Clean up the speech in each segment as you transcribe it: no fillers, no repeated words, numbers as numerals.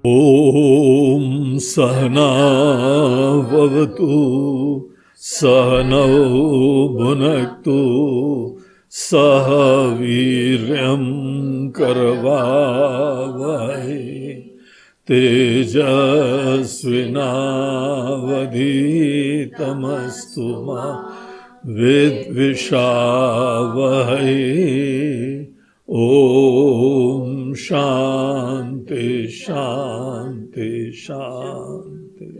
ॐ सहना भवतु सहनौ भुनक्तु सह वीर्यं करवावहै तेजस्विनावधीतमस्तु मा विद्विषावहै। ओम शांति शांति शांति।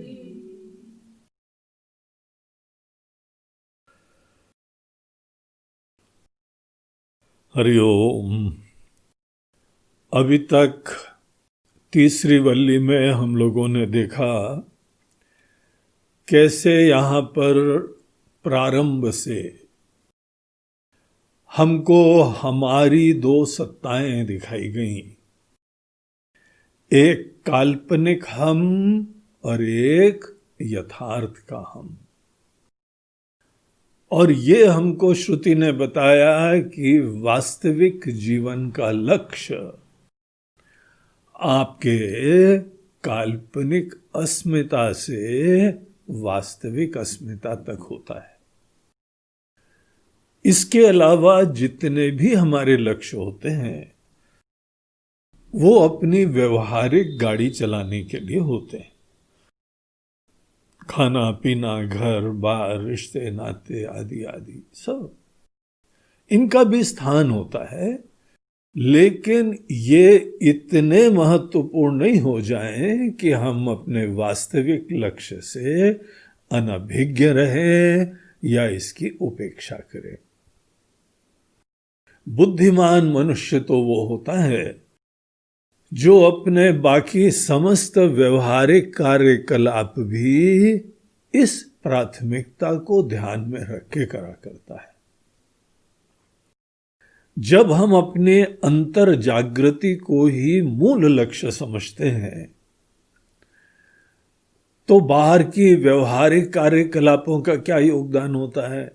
हरिओम। अभी तक तीसरी वल्ली में हम लोगों ने देखा कैसे यहाँ पर प्रारंभ से हमको हमारी दो सत्ताएं दिखाई गईं, एक काल्पनिक हम और एक यथार्थ का हम। और ये हमको श्रुति ने बताया कि वास्तविक जीवन का लक्ष्य आपके काल्पनिक अस्मिता से वास्तविक अस्मिता तक होता है। इसके अलावा जितने भी हमारे लक्ष्य होते हैं वो अपनी व्यवहारिक गाड़ी चलाने के लिए होते हैं। खाना पीना, घर बार, रिश्ते नाते आदि आदि सब इनका भी स्थान होता है, लेकिन ये इतने महत्वपूर्ण नहीं हो जाएं कि हम अपने वास्तविक लक्ष्य से अनभिज्ञ रहें या इसकी उपेक्षा करें। बुद्धिमान मनुष्य तो वो होता है जो अपने बाकी समस्त व्यवहारिक कार्यकलाप भी इस प्राथमिकता को ध्यान में रख के करा करता है। जब हम अपने अंतर जागृति को ही मूल लक्ष्य समझते हैं तो बाहर की व्यवहारिक कार्यकलापों का क्या योगदान होता है?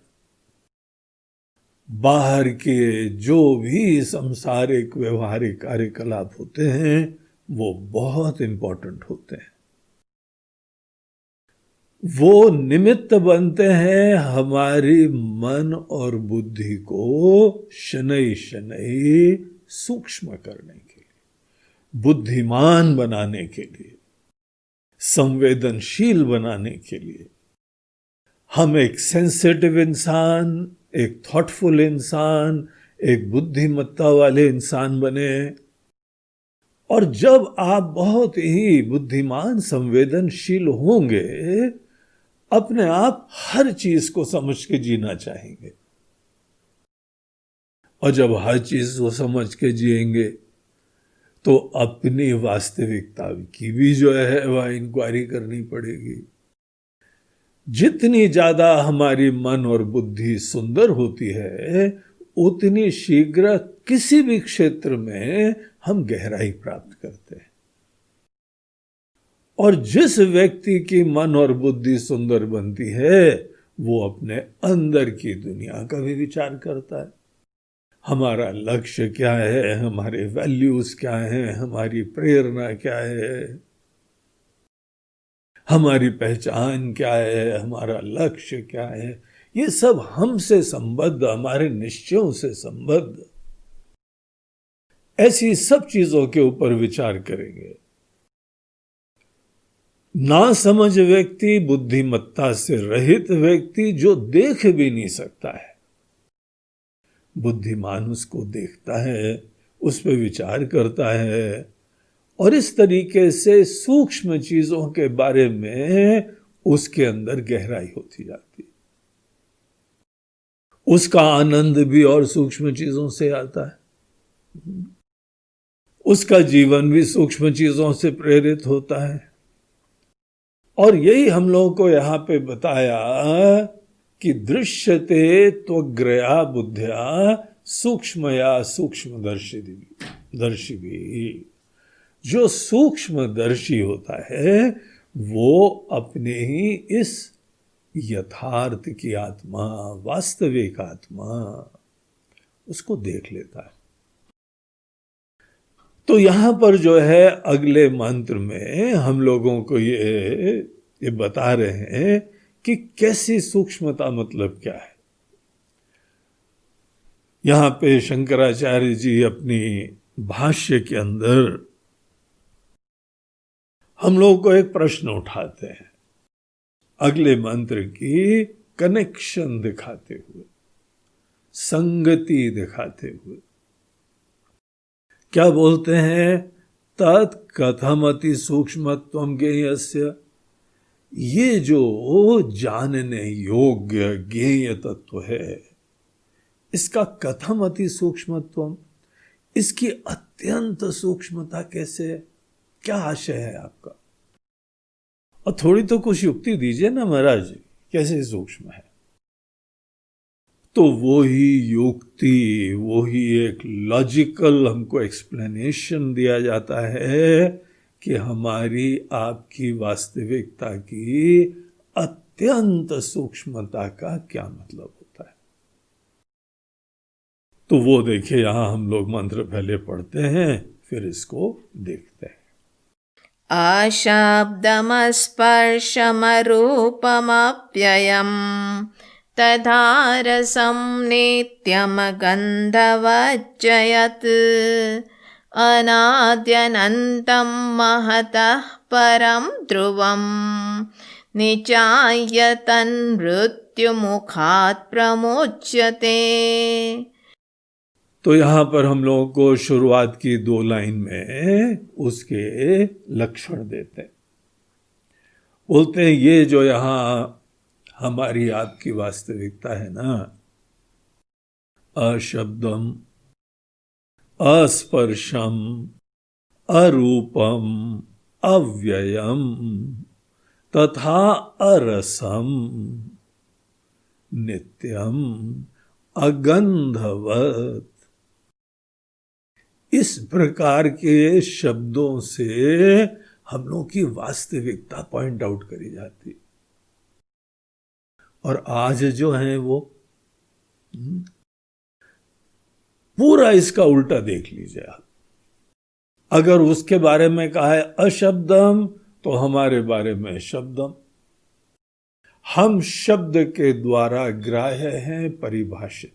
बाहर के जो भी सांसारिक व्यवहारिक कार्यकलाप होते हैं वो बहुत इंपॉर्टेंट होते हैं। वो निमित्त बनते हैं हमारी मन और बुद्धि को शनै शनै सूक्ष्म करने के लिए, बुद्धिमान बनाने के लिए, संवेदनशील बनाने के लिए। हम एक सेंसिटिव इंसान, एक थॉटफुल इंसान, एक बुद्धिमत्ता वाले इंसान बने। और जब आप बहुत ही बुद्धिमान संवेदनशील होंगे, अपने आप हर चीज को समझ के जीना चाहेंगे। और जब हर चीज को समझ के जिएंगे तो अपनी वास्तविकता की भी जो है वह इंक्वायरी करनी पड़ेगी। जितनी ज्यादा हमारी मन और बुद्धि सुंदर होती है उतनी शीघ्र किसी भी क्षेत्र में हम गहराई प्राप्त करते हैं। और जिस व्यक्ति की मन और बुद्धि सुंदर बनती है वो अपने अंदर की दुनिया का भी विचार करता है। हमारा लक्ष्य क्या है, हमारे वैल्यूज क्या हैं, हमारी प्रेरणा क्या है, हमारी पहचान क्या है, हमारा लक्ष्य क्या है, ये सब हमसे संबद्ध, हमारे निश्चयों से संबद्ध ऐसी सब चीजों के ऊपर विचार करेंगे। ना समझ व्यक्ति, बुद्धिमत्ता से रहित व्यक्ति जो देख भी नहीं सकता है, बुद्धिमान उसको देखता है, उस पर विचार करता है और इस तरीके से सूक्ष्म चीजों के बारे में उसके अंदर गहराई होती जाती है। उसका आनंद भी और सूक्ष्म चीजों से आता है, उसका जीवन भी सूक्ष्म चीजों से प्रेरित होता है। और यही हम लोगों को यहां पे बताया कि दृश्यते त्वग्रया बुद्ध्या सूक्ष्मया सूक्ष्मदर्शी भी। जो सूक्ष्मदर्शी होता है वो अपने ही इस यथार्थ की आत्मा, वास्तविक आत्मा, उसको देख लेता है। तो यहां पर जो है अगले मंत्र में हम लोगों को ये बता रहे हैं कि कैसी सूक्ष्मता मतलब क्या है। यहां पे शंकराचार्य जी अपनी भाष्य के अंदर हम लोग को एक प्रश्न उठाते हैं, अगले मंत्र की कनेक्शन दिखाते हुए, संगति दिखाते हुए। क्या बोलते हैं? तत् कथमति सूक्ष्मत्वम ज्ञेयस्य, ये जो जानने योग्य ज्ञेय तत्व है, इसका कथम अति सूक्ष्मत्वम, इसकी अत्यंत सूक्ष्मता कैसे है? क्या आशय है आपका? और थोड़ी तो कुछ युक्ति दीजिए ना महाराज, कैसे सूक्ष्म है। तो वो ही युक्ति, वो ही एक लॉजिकल हमको एक्सप्लेनेशन दिया जाता है कि हमारी आपकी वास्तविकता की अत्यंत सूक्ष्मता का क्या मतलब होता है। तो वो देखिए, यहां हम लोग मंत्र पहले पढ़ते हैं, फिर इसको देखते हैं। अशाब्दमस्पर्शमरूपमप्ययम् तथा रसं नित्यमगन्धवज्जयत् अनाद्यनन्तं महतः परं ध्रुवं निचाय्य तन्मृत्युमुखात् प्रमुच्यते। तो यहां पर हम लोगों को शुरुआत की 2 लाइन में उसके लक्षण देते हैं। बोलते हैं ये जो यहां हमारी आपकी वास्तविकता है ना, अशब्दम, अस्पर्शम, अरूपम, अव्ययम तथा अरसम, नित्यम, अगंधवत, इस प्रकार के शब्दों से हम लोगों की वास्तविकता पॉइंट आउट करी जाती। और आज जो है वो पूरा इसका उल्टा देख लीजिए आप। अगर उसके बारे में कहा है अशब्दम, तो हमारे बारे में शब्दम। हम शब्द के द्वारा ग्राह्य हैं, परिभाषित।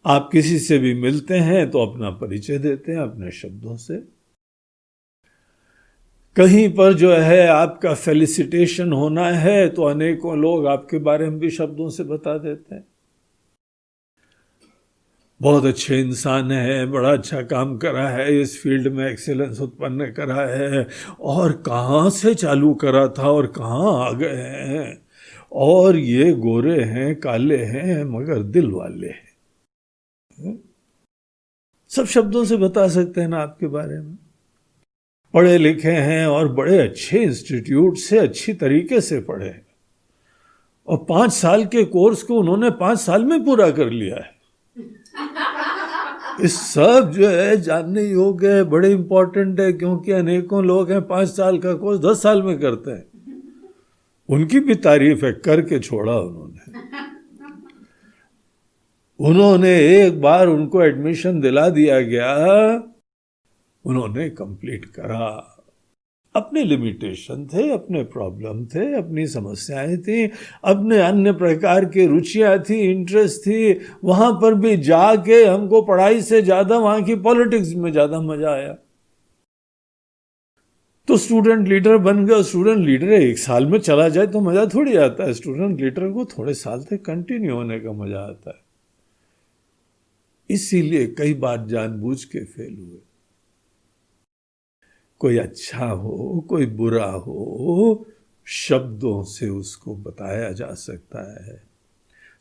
आप किसी से भी मिलते हैं तो अपना परिचय देते हैं अपने शब्दों से। कहीं पर जो है आपका फेलिसिटेशन होना है तो अनेकों लोग आपके बारे में भी शब्दों से बता देते हैं, बहुत अच्छे इंसान है, बड़ा अच्छा काम करा है, इस फील्ड में एक्सीलेंस उत्पन्न करा है, और कहाँ से चालू करा था और कहाँ आ गए हैं, और ये गोरे हैं, काले हैं, मगर दिल वाले हैं। सब शब्दों से बता सकते हैं ना आपके बारे में। पढ़े लिखे हैं और बड़े अच्छे इंस्टीट्यूट से अच्छी तरीके से पढ़े हैं, और 5 साल के कोर्स को उन्होंने 5 साल में पूरा कर लिया है। इस सब जो है जानने योग्य है, बड़े इंपॉर्टेंट है, क्योंकि अनेकों लोग हैं 5 साल का कोर्स 10 साल में करते हैं। उनकी भी तारीफ है, करके छोड़ा उन्होंने एक बार उनको एडमिशन दिला दिया गया, उन्होंने कंप्लीट करा। अपने लिमिटेशन थे, अपने प्रॉब्लम थे, अपनी समस्याएं थी, अपने अन्य प्रकार की रुचियां थी, इंटरेस्ट थी। वहां पर भी जाके हमको पढ़ाई से ज्यादा वहां की पॉलिटिक्स में ज्यादा मजा आया। तो स्टूडेंट लीडर बन गया। स्टूडेंट लीडर 1 साल में चला जाए तो मजा थोड़ी आता है। स्टूडेंट लीडर को थोड़े साल तक कंटिन्यू होने का मजा आता है। इसीलिए कई बार जानबूझ के फेल हुए। कोई अच्छा हो, कोई बुरा हो, शब्दों से उसको बताया जा सकता है।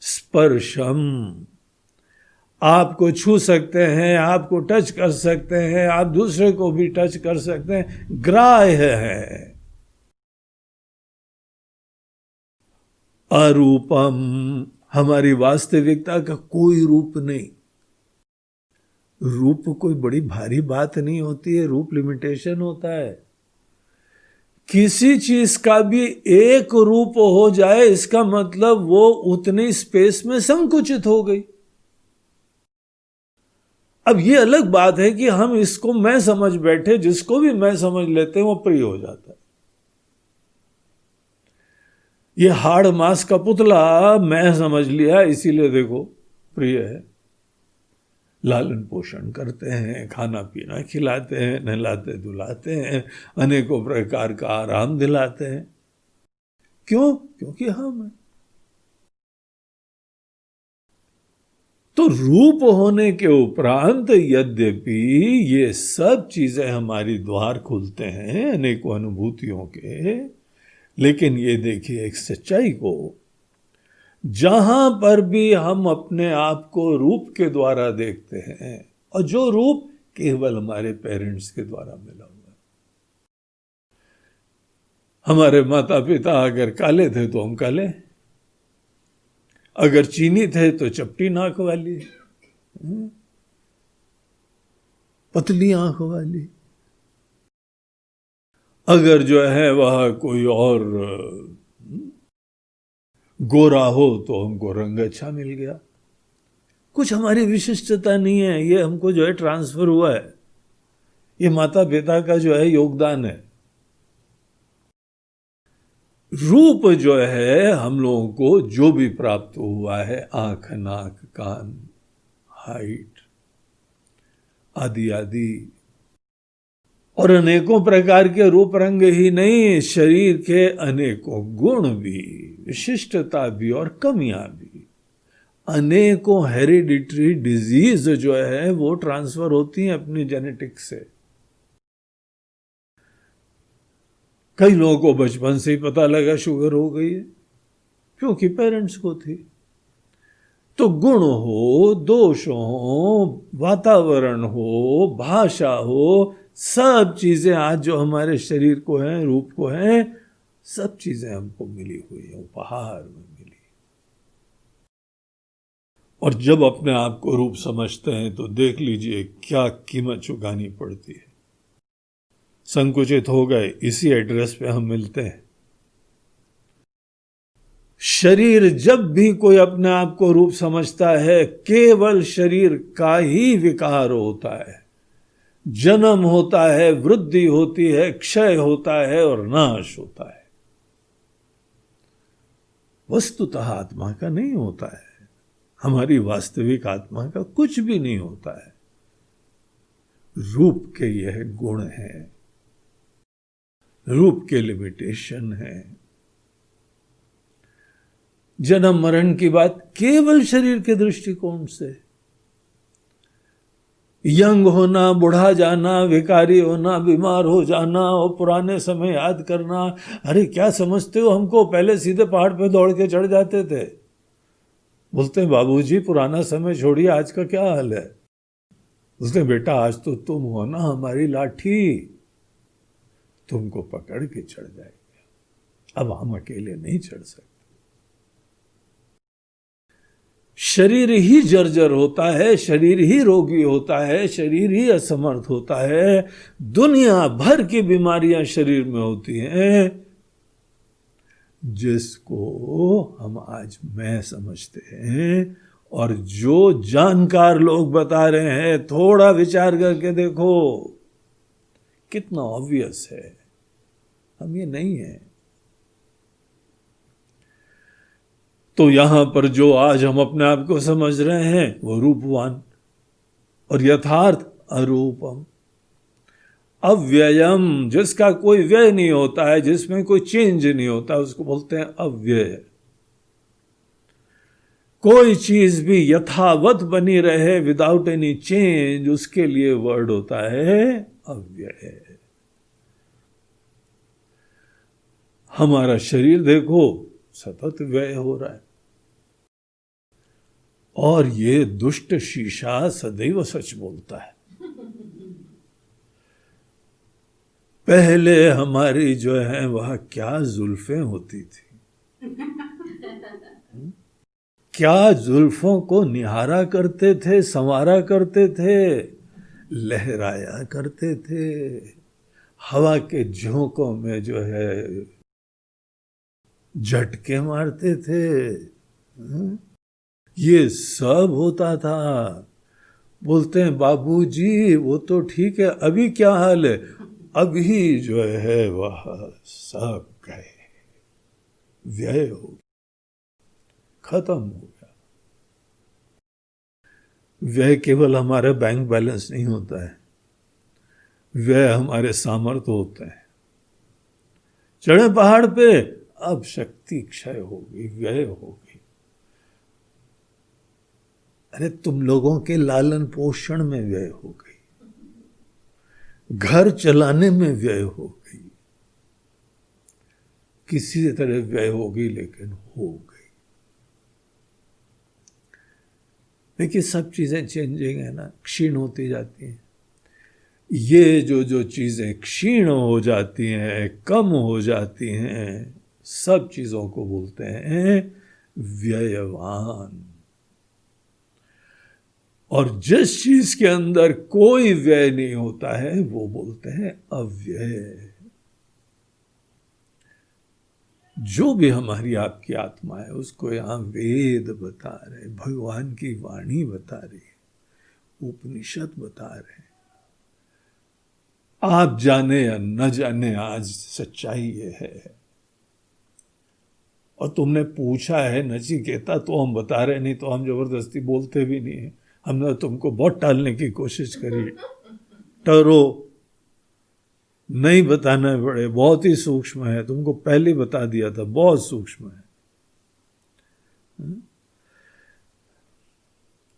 स्पर्शम, आपको छू सकते हैं, आपको टच कर सकते हैं, आप दूसरे को भी टच कर सकते हैं, ग्राह्य है। अरूपम, हमारी वास्तविकता का कोई रूप नहीं। रूप कोई बड़ी भारी बात नहीं होती है, रूप लिमिटेशन होता है। किसी चीज का भी एक रूप हो जाए इसका मतलब वो उतनी स्पेस में संकुचित हो गई। अब ये अलग बात है कि हम इसको मैं समझ बैठे, जिसको भी मैं समझ लेते हैं वो प्रिय हो जाता है। ये हाड़ मांस का पुतला मैं समझ लिया, इसीलिए देखो प्रिय है। लालन पोषण करते हैं, खाना पीना खिलाते हैं, नहलाते धुलाते हैं, अनेकों प्रकार का आराम दिलाते हैं। क्यों? क्योंकि हम हैं। तो रूप होने के उपरांत यद्यपि ये सब चीजें हमारी द्वार खुलते हैं अनेकों अनुभूतियों के, लेकिन ये देखिए एक सच्चाई को, जहां पर भी हम अपने आप को रूप के द्वारा देखते हैं, और जो रूप केवल हमारे पेरेंट्स के द्वारा मिला हुआ है। हमारे माता पिता अगर काले थे तो हम काले, अगर चीनी थे तो चपटी नाक वाली, पतली आंख वाली, अगर जो है वह कोई और गोरा हो तो हमको रंग अच्छा मिल गया। कुछ हमारी विशिष्टता नहीं है, ये हमको जो है ट्रांसफर हुआ है, ये माता पिता का जो है योगदान है। रूप जो है हम लोगों को जो भी प्राप्त हुआ है, आंख, नाक, कान, हाइट आदि आदि, और अनेकों प्रकार के रूप रंग ही नहीं, शरीर के अनेकों गुण भी, विशिष्टता भी और कमियां भी, अनेकों हेरिडिटरी डिजीज जो है वो ट्रांसफर होती हैं अपनी जेनेटिक्स से। कई लोगों को बचपन से ही पता लगा शुगर हो गई है, क्योंकि पेरेंट्स को थी। तो गुण हो, दोष हो, वातावरण हो, भाषा हो, सब चीजें आज जो हमारे शरीर को हैं, रूप को हैं, सब चीजें हमको मिली हुई है, उपहार में मिली। और जब अपने आप को रूप समझते हैं तो देख लीजिए क्या कीमत चुकानी पड़ती है। संकुचित हो गए, इसी एड्रेस पे हम मिलते हैं। शरीर जब भी कोई अपने आप को रूप समझता है, केवल शरीर का ही विकार होता है, जन्म होता है, वृद्धि होती है, क्षय होता है और नाश होता है। वस्तुतः आत्मा का नहीं होता है, हमारी वास्तविक आत्मा का कुछ भी नहीं होता है। रूप के यह गुण है, रूप के लिमिटेशन है। जन्म मरण की बात केवल शरीर के दृष्टिकोण से, यंग होना, बुढ़ा जाना, विकारी होना, बीमार हो जाना और पुराने समय याद करना। अरे क्या समझते हो हमको? पहले सीधे पहाड़ पे दौड़ के चढ़ जाते थे। बोलते हैं बाबूजी पुराना समय छोड़िए, आज का क्या हाल है? उसने बेटा आज तो तुम हो ना हमारी लाठी, तुमको पकड़ के चढ़ जाएंगे, अब हम अकेले नहीं चढ़ सकते। शरीर ही जर्जर होता है, शरीर ही रोगी होता है, शरीर ही असमर्थ होता है। दुनिया भर की बीमारियां शरीर में होती हैं, जिसको हम आज मैं समझते हैं। और जो जानकार लोग बता रहे हैं, थोड़ा विचार करके देखो कितना ऑब्वियस है, हम ये नहीं है। तो यहां पर जो आज हम अपने आप को समझ रहे हैं वो रूपवान, और यथार्थ अरूपम, अव्ययम, जिसका कोई व्यय नहीं होता है, जिसमें कोई चेंज नहीं होता, उसको बोलते हैं अव्यय। कोई चीज भी यथावत बनी रहे विदाउट एनी चेंज, उसके लिए वर्ड होता है अव्यय। हमारा शरीर देखो सतत व्यय हो रहा है, और ये दुष्ट शीशा सदैव सच बोलता है। पहले हमारी जो है वह क्या जुल्फें होती थी, क्या जुल्फों को निहारा करते थे, संवारा करते थे, लहराया करते थे, हवा के झोंकों में जो है झटके मारते थे। ये सब होता था। बोलते हैं बाबूजी वो तो ठीक है, अभी क्या हाल है? अभी जो है वह सब गए, व्यय हो गया, खत्म हो गया। व्यय केवल हमारा बैंक बैलेंस नहीं होता है, व्यय हमारे सामर्थ्य होते हैं। चढ़े पहाड़ पे, अब शक्ति क्षय होगी, व्यय होगी। अरे तुम लोगों के लालन पोषण में व्यय हो गई, घर चलाने में व्यय हो गई, किसी तरह व्यय होगी, लेकिन हो गई। देखिए सब चीजें चेंजिंग है ना, क्षीण होती जाती हैं। ये जो चीजें क्षीण हो जाती हैं, कम हो जाती हैं, सब चीजों को बोलते हैं व्ययवान। और जिस चीज के अंदर कोई व्यय नहीं होता है वो बोलते हैं अव्यय। जो भी हमारी आपकी आत्मा है उसको यहां वेद बता रहे, भगवान की वाणी बता रही है, उपनिषद बता रहे हैं। आप जाने या न जाने, आज सच्चाई ये है। और तुमने पूछा है नचिकेता, तो हम बता रहे, नहीं तो हम जबरदस्ती बोलते भी नहीं है। हमने तुमको बहुत टालने की कोशिश करी, टरो नहीं बताना पड़े, बहुत ही सूक्ष्म है, तुमको पहले बता दिया था, बहुत सूक्ष्म है।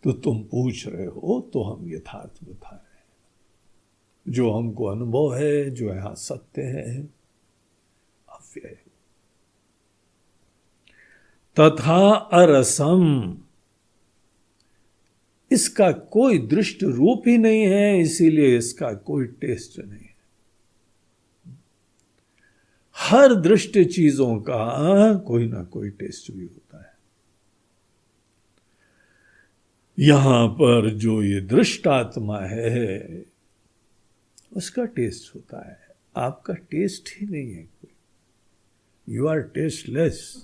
तो तुम पूछ रहे हो तो हम यथार्थ बता रहे हैं, जो हमको अनुभव है, जो यहां सत्य है, अव्यय। तथा अरसम, इसका कोई दृष्ट रूप ही नहीं है, इसीलिए इसका कोई टेस्ट नहीं है। हर दृष्ट चीजों का कोई ना कोई टेस्ट भी होता है। यहां पर जो ये दृष्टात्मा है उसका टेस्ट होता है, आपका टेस्ट ही नहीं है कोई। You are tasteless.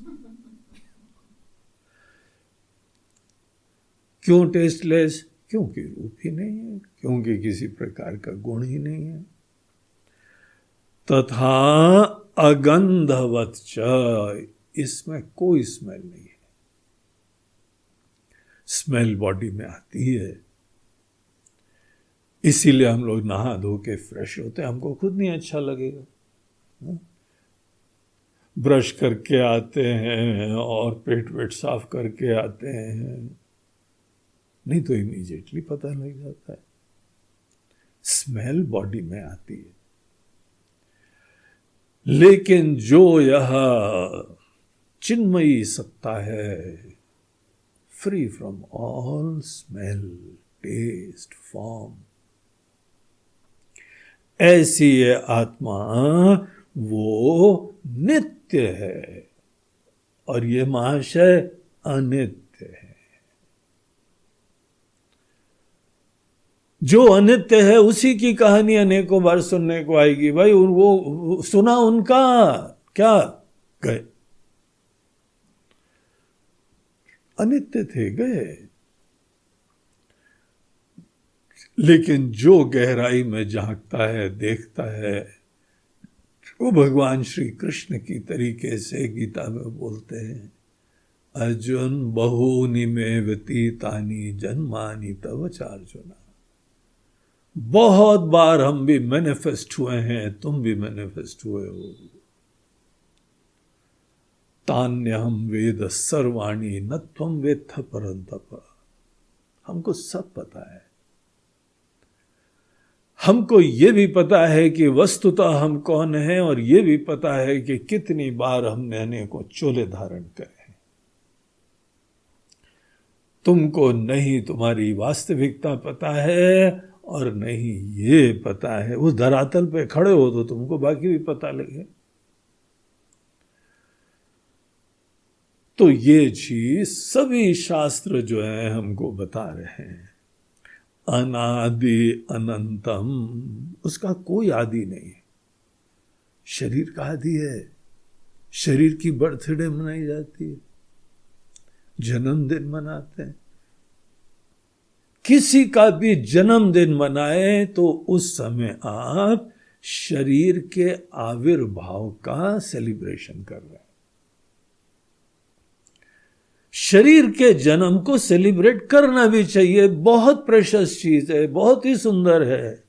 क्यों टेस्टलेस? क्योंकि रूप ही नहीं है, क्योंकि किसी प्रकार का गुण ही नहीं है। तथा अगंधवत च, इसमें कोई स्मेल नहीं है। स्मेल बॉडी में आती है, इसीलिए हम लोग नहा धो के फ्रेश होते हैं, हमको खुद नहीं अच्छा लगेगा। ब्रश करके आते हैं और पेट वेट साफ करके आते हैं, नहीं तो इमीडिएटली पता लग जाता है। स्मेल बॉडी में आती है। लेकिन जो यह चिन्मयी सत्ता है, free from all smell, taste, form, ऐसी ये आत्मा वो नित्य है, और ये महाशय अनित्य है। जो अनित्य है उसी की कहानी अनेकों बार सुनने को आएगी। भाई वो सुना, उनका क्या गए, अनित्य थे, गए। लेकिन जो गहराई में झांकता है, देखता है, वो भगवान श्री कृष्ण की तरीके से गीता में बोलते हैं, अर्जुन बहूनि में व्यतीतानि जन्मानि तव चार्जुना। बहुत बार हम भी मैनिफेस्ट हुए हैं, तुम भी मैनिफेस्ट हुए हो। तान्यहम वेद सर्वाणी न त्वं वेत्थ परन्तप। हमको सब पता है। हमको ये भी पता है कि वस्तुतः हम कौन हैं, और ये भी पता है कि कितनी बार हमने अनेकों चोले धारण करे हैं। तुमको नहीं तुम्हारी वास्तविकता पता है, और नहीं ये पता है। उस धरातल पे खड़े हो तो तुमको बाकी भी पता लगे। तो ये चीज सभी शास्त्र जो है हमको बता रहे हैं। अनादि अनंतम, उसका कोई आदि नहीं है। शरीर का आदि है, शरीर की बर्थडे मनाई जाती है, जन्मदिन मनाते हैं, किसी का भी जन्मदिन मनाए तो उस समय आप शरीर के आविर्भाव का सेलिब्रेशन कर रहे हैं। शरीर के जन्म को सेलिब्रेट करना भी चाहिए, बहुत प्रेशियस चीज है, बहुत ही सुंदर है,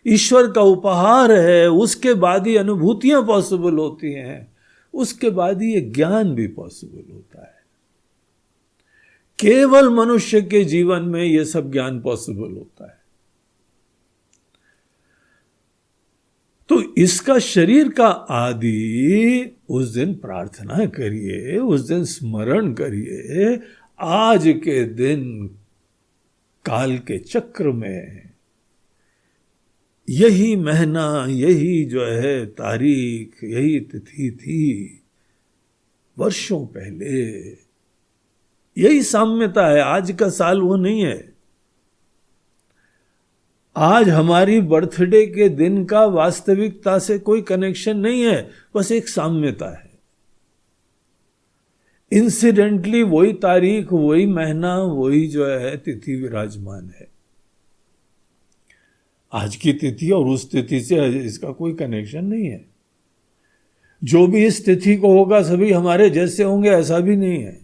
ईश्वर का उपहार है। उसके बाद ही अनुभूतियां पॉसिबल होती हैं, उसके बाद ही ये ज्ञान भी पॉसिबल होता है। केवल मनुष्य के जीवन में यह सब ज्ञान पॉसिबल होता है। तो इसका शरीर का आदि उस दिन प्रार्थना करिए, उस दिन स्मरण करिए। आज के दिन काल के चक्र में यही महीना, यही जो है तारीख, यही तिथि थी वर्षों पहले। यही साम्यता है, आज का साल वो नहीं है। आज हमारी बर्थडे के दिन का वास्तविकता से कोई कनेक्शन नहीं है, बस एक साम्यता है। इंसिडेंटली वही तारीख, वही महीना, वही जो है तिथि विराजमान है। आज की तिथि और उस तिथि से इसका कोई कनेक्शन नहीं है। जो भी इस तिथि को होगा सभी हमारे जैसे होंगे, ऐसा भी नहीं है।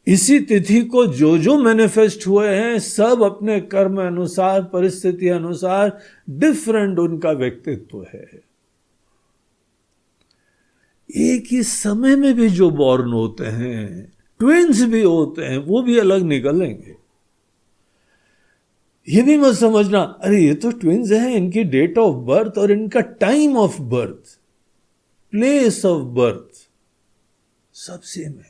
इसी तिथि को जो जो मैनिफेस्ट हुए हैं सब अपने कर्म अनुसार, परिस्थिति अनुसार डिफरेंट उनका व्यक्तित्व है। एक ही समय में भी जो बॉर्न होते हैं, ट्विंस भी होते हैं, वो भी अलग निकलेंगे। ये भी मत समझना अरे ये तो ट्विंस हैं, इनकी डेट ऑफ बर्थ और इनका time of birth, place of birth सब सेम है।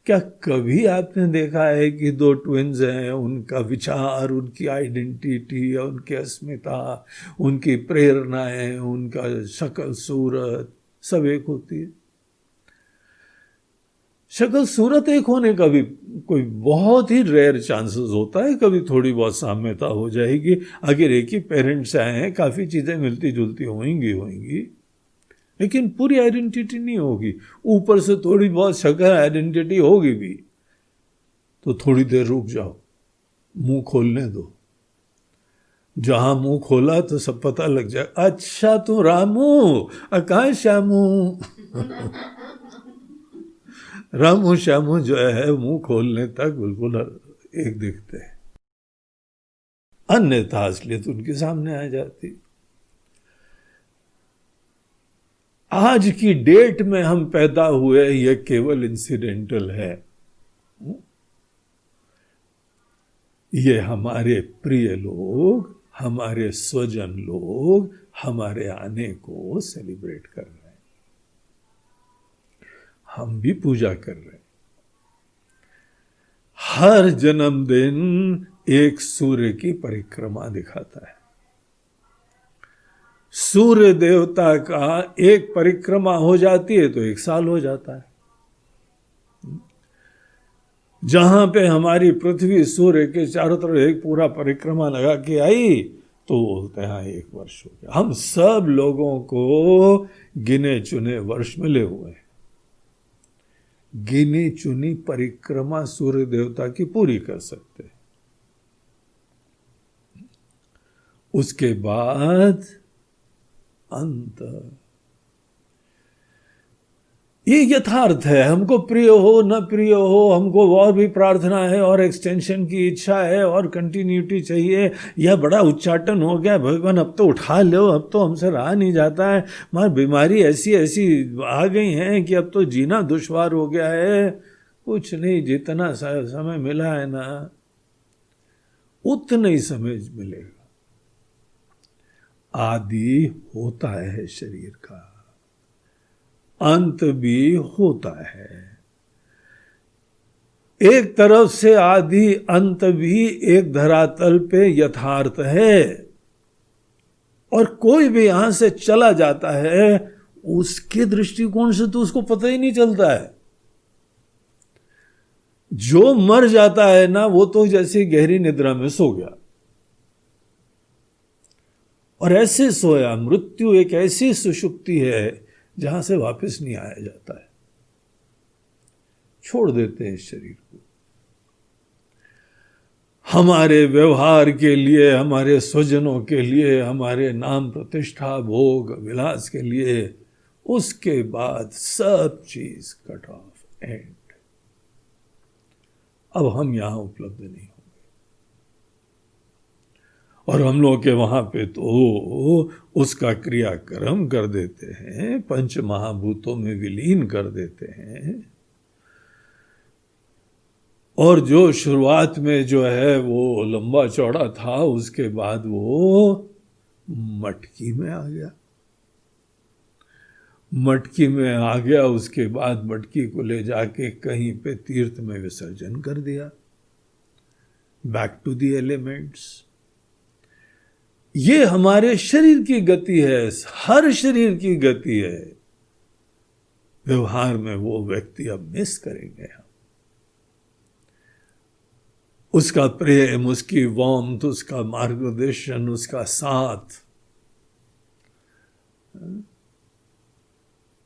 क्या कभी आपने देखा है कि दो ट्विंस हैं, उनका विचार, उनकी आइडेंटिटी, उनकी अस्मिता, उनकी प्रेरणाएं, उनका शक्ल सूरत सब एक होती है? शक्ल सूरत एक होने का भी कोई बहुत ही रेयर चांसेस होता है, कभी थोड़ी बहुत साम्यता हो जाएगी। अगर एक ही पेरेंट्स आए हैं, काफ़ी चीज़ें मिलती जुलती होंगी, लेकिन पूरी आइडेंटिटी नहीं होगी। ऊपर से थोड़ी बहुत शक्ल आइडेंटिटी होगी भी, तो थोड़ी देर रुक जाओ, मुंह खोलने दो। जहां मुंह खोला तो सब पता लग जाए, अच्छा तू रामू, आकाश श्यामू रामू श्यामू जो है मुंह खोलने तक बिल्कुल एक दिखते हैं, अन्यथा असलियत उनके सामने आ जाती। आज की डेट में हम पैदा हुए यह केवल इंसिडेंटल है। ये हमारे प्रिय लोग, हमारे स्वजन लोग हमारे आने को सेलिब्रेट कर रहे हैं, हम भी पूजा कर रहे हैं। हर जन्मदिन एक सूर्य की परिक्रमा दिखाता है। सूर्य देवता का एक परिक्रमा हो जाती है तो एक साल हो जाता है। जहां पे हमारी पृथ्वी सूर्य के चारों तरफ एक पूरा परिक्रमा लगा के आई तो बोलते हैं एक वर्ष हो गया। हम सब लोगों को गिने चुने वर्ष मिले हुए हैं। गिनी चुनी परिक्रमा सूर्य देवता की पूरी कर सकते हैं। उसके बाद अंत, ये यथार्थ है। हमको प्रिय हो न प्रिय हो, हमको और भी प्रार्थना है और एक्सटेंशन की इच्छा है और कंटिन्यूटी चाहिए। यह बड़ा उच्चाटन हो गया, भगवान अब तो उठा लो, अब तो हमसे रहा नहीं जाता है, मगर बीमारी ऐसी ऐसी आ गई हैं कि अब तो जीना दुश्वार हो गया है। कुछ नहीं, जितना समय मिला है ना उतना ही समय मिलेगा। आदि होता है शरीर का, अंत भी होता है। एक तरफ से आदि अंत भी एक धरातल पे यथार्थ है, और कोई भी यहां से चला जाता है उसके दृष्टिकोण से तो उसको पता ही नहीं चलता है। जो मर जाता है ना वो तो जैसे गहरी निद्रा में सो गया, और ऐसे सोया। मृत्यु एक ऐसी सुषुप्ति है जहां से वापस नहीं आया जाता है। छोड़ देते हैं इस शरीर को। हमारे व्यवहार के लिए, हमारे स्वजनों के लिए, हमारे नाम प्रतिष्ठा भोग विलास के लिए, उसके बाद सब चीज कट ऑफ, एंड। अब हम यहां उपलब्ध नहीं होंगे। और हम लोग के वहां पे तो उसका क्रियाक्रम कर देते हैं, पंच महाभूतों में विलीन कर देते हैं। और जो शुरुआत में जो है वो लंबा चौड़ा था, उसके बाद वो मटकी में आ गया। मटकी में आ गया, उसके बाद मटकी को ले जाके कहीं पे तीर्थ में विसर्जन कर दिया। Back to the elements. ये हमारे शरीर की गति है, हर शरीर की गति है। व्यवहार में वो व्यक्ति अब मिस करेंगे हम। उसका प्रेम, उसकी वार्मथ, उसका मार्गदर्शन, उसका साथ,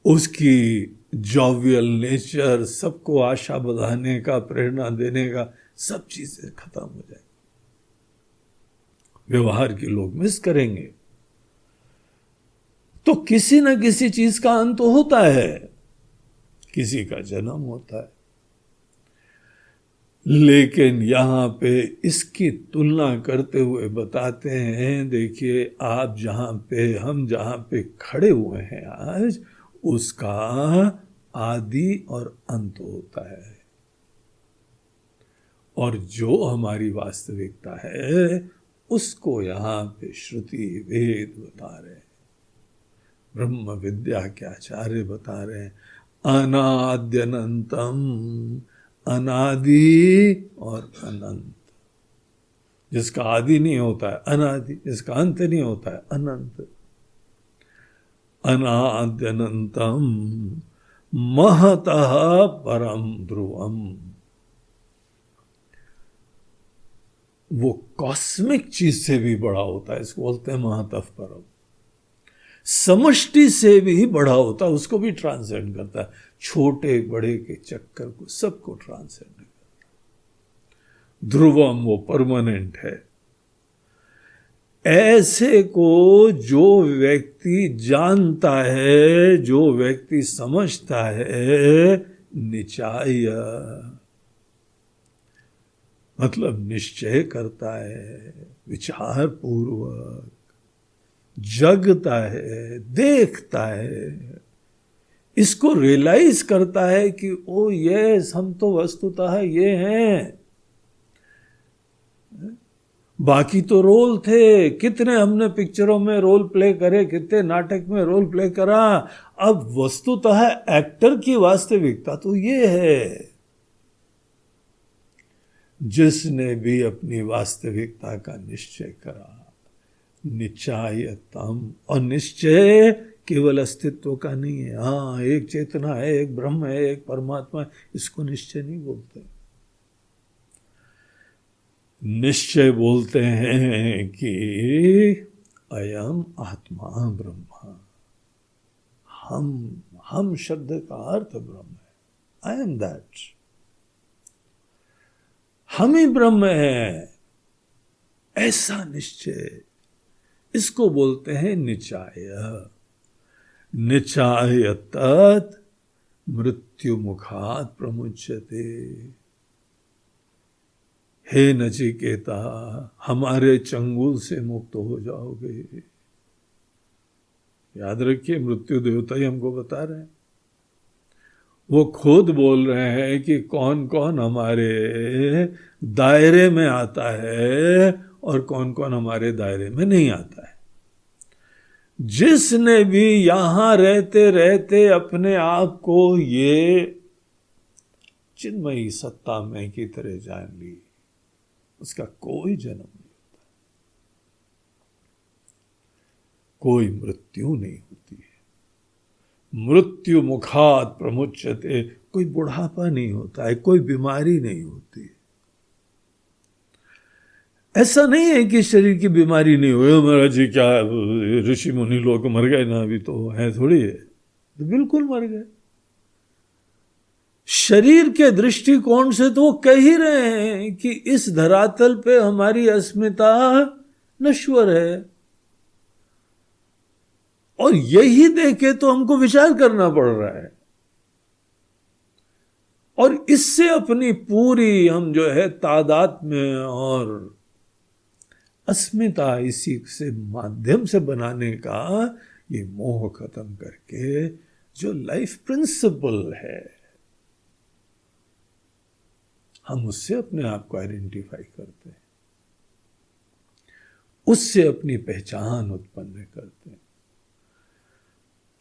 उसकी जॉवियल नेचर, सबको आशा बढ़ाने का, प्रेरणा देने का, सब चीजें खत्म हो जाएगी। व्यवहार के लोग मिस करेंगे। तो किसी न किसी चीज का अंत होता है, किसी का जन्म होता है। लेकिन यहां पे इसकी तुलना करते हुए बताते हैं, देखिए आप जहां पे, हम जहां पे खड़े हुए हैं आज, उसका आदि और अंत होता है। और जो हमारी वास्तविकता है, उसको यहां पे श्रुति वेद बता रहे हैं, ब्रह्म विद्या के आचार्य बता रहे हैं। अनाद्यनंतम, अनादि और अनंत। जिसका आदि नहीं होता है अनादि, जिसका अंत नहीं होता है अनंत। अनाद्यनंतम महतः परम ध्रुवम। वो कॉस्मिक चीज से भी बड़ा होता है, इसको बोलते हैं महतः परम। समष्टि से भी बड़ा होता है, उसको भी ट्रांसेंड करता है। छोटे बड़े के चक्कर को, सबको ट्रांसेंड करता है। ध्रुवम, वो परमानेंट है। ऐसे को जो व्यक्ति जानता है, जो व्यक्ति समझता है, निचाय मतलब निश्चय करता है, विचार पूर्वक जगता है, देखता है, इसको रियलाइज करता है कि ओ यस, हम तो वस्तुतः ये हैं। बाकी तो रोल थे, कितने हमने पिक्चरों में रोल प्ले करे, कितने नाटक में रोल प्ले करा। अब वस्तुतः एक्टर की वास्तविकता तो ये है। जिसने भी अपनी वास्तविकता का निश्चय करा, निश्चयतम। और निश्चय केवल अस्तित्व का नहीं है। हाँ, एक चेतना है, एक ब्रह्म है, एक परमात्मा है, इसको निश्चय नहीं बोलते। निश्चय बोलते हैं कि अयम आत्मा ब्रह्म। हम शब्द का अर्थ ब्रह्म है। I am that. हम ही ब्रह्म है, ऐसा निश्चय, इसको बोलते हैं निचाय। निचाय तत् मृत्यु मुखात प्रमुच्यते। हे नचिकेता, हमारे चंगुल से मुक्त हो जाओगे। याद रखिए, मृत्यु देवता ही हमको बता रहे हैं। वो खुद बोल रहे हैं कि कौन कौन हमारे दायरे में आता है और कौन कौन हमारे दायरे में नहीं आता है। जिसने भी यहां रहते रहते अपने आप को ये चिन्मयी सत्ता में की तरह जान ली, उसका कोई जन्म नहीं होता, कोई मृत्यु नहीं होती है। मृत्यु मुखात प्रमुच्यते, कोई बुढ़ापा नहीं होता है, कोई बीमारी नहीं होती है। ऐसा नहीं है कि शरीर की बीमारी नहीं हुई। महाराज जी क्या ऋषि मुनि लोग मर गए ना, अभी तो है थोड़ी है, तो बिल्कुल मर गए। शरीर के दृष्टिकोण से तो वो कह ही रहे हैं कि इस धरातल पे हमारी अस्मिता नश्वर है, और यही देखे तो हमको विचार करना पड़ रहा है, और इससे अपनी पूरी हम जो है तादात्म्य और अस्मिता इसी से माध्यम से बनाने का ये मोह खत्म करके जो लाइफ प्रिंसिपल है, हम उससे अपने आप को आइडेंटिफाई करते हैं, उससे अपनी पहचान उत्पन्न करते हैं।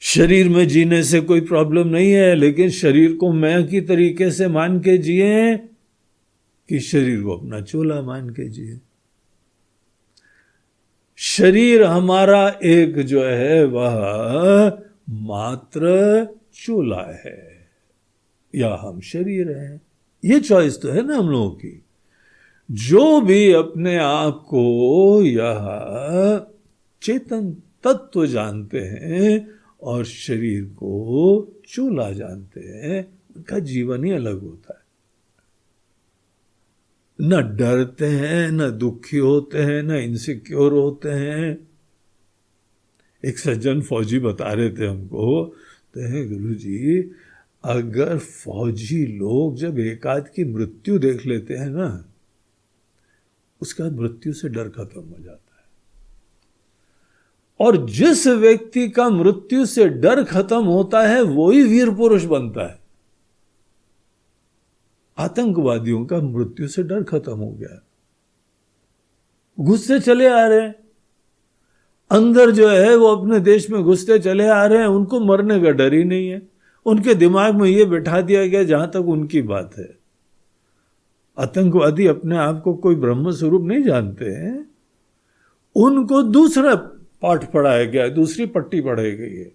शरीर में जीने से कोई प्रॉब्लम नहीं है, लेकिन शरीर को मैं की तरीके से मान के जिए कि शरीर को अपना चोला मान के जिए। शरीर हमारा एक जो है वह मात्र चोला है, या हम शरीर हैं। ये चॉइस तो है ना हम लोगों की। जो भी अपने आप को यह चेतन तत्व जानते हैं और शरीर को चूल्हा जानते हैं, उनका जीवन ही अलग होता है। न डरते हैं, न दुखी होते हैं, न इनसिक्योर होते हैं। एक सज्जन फौजी बता रहे थे हमको, तो गुरु जी, अगर फौजी लोग जब एकाध की मृत्यु देख लेते हैं ना, उसका मृत्यु से डर खत्म हो जाता है। और जिस व्यक्ति का मृत्यु से डर खत्म होता है वही वीर पुरुष बनता है। आतंकवादियों का मृत्यु से डर खत्म हो गया, घुसते चले आ रहे हैं अंदर, जो है वो अपने देश में घुसते चले आ रहे हैं, उनको मरने का डर ही नहीं है। उनके दिमाग में ये बैठा दिया गया जहां तक उनकी बात है। आतंकवादी अपने आप को कोई ब्रह्म स्वरूप नहीं जानते हैं, उनको दूसरा पाठ पढ़ाया गया है, दूसरी पट्टी पढ़ाई गई है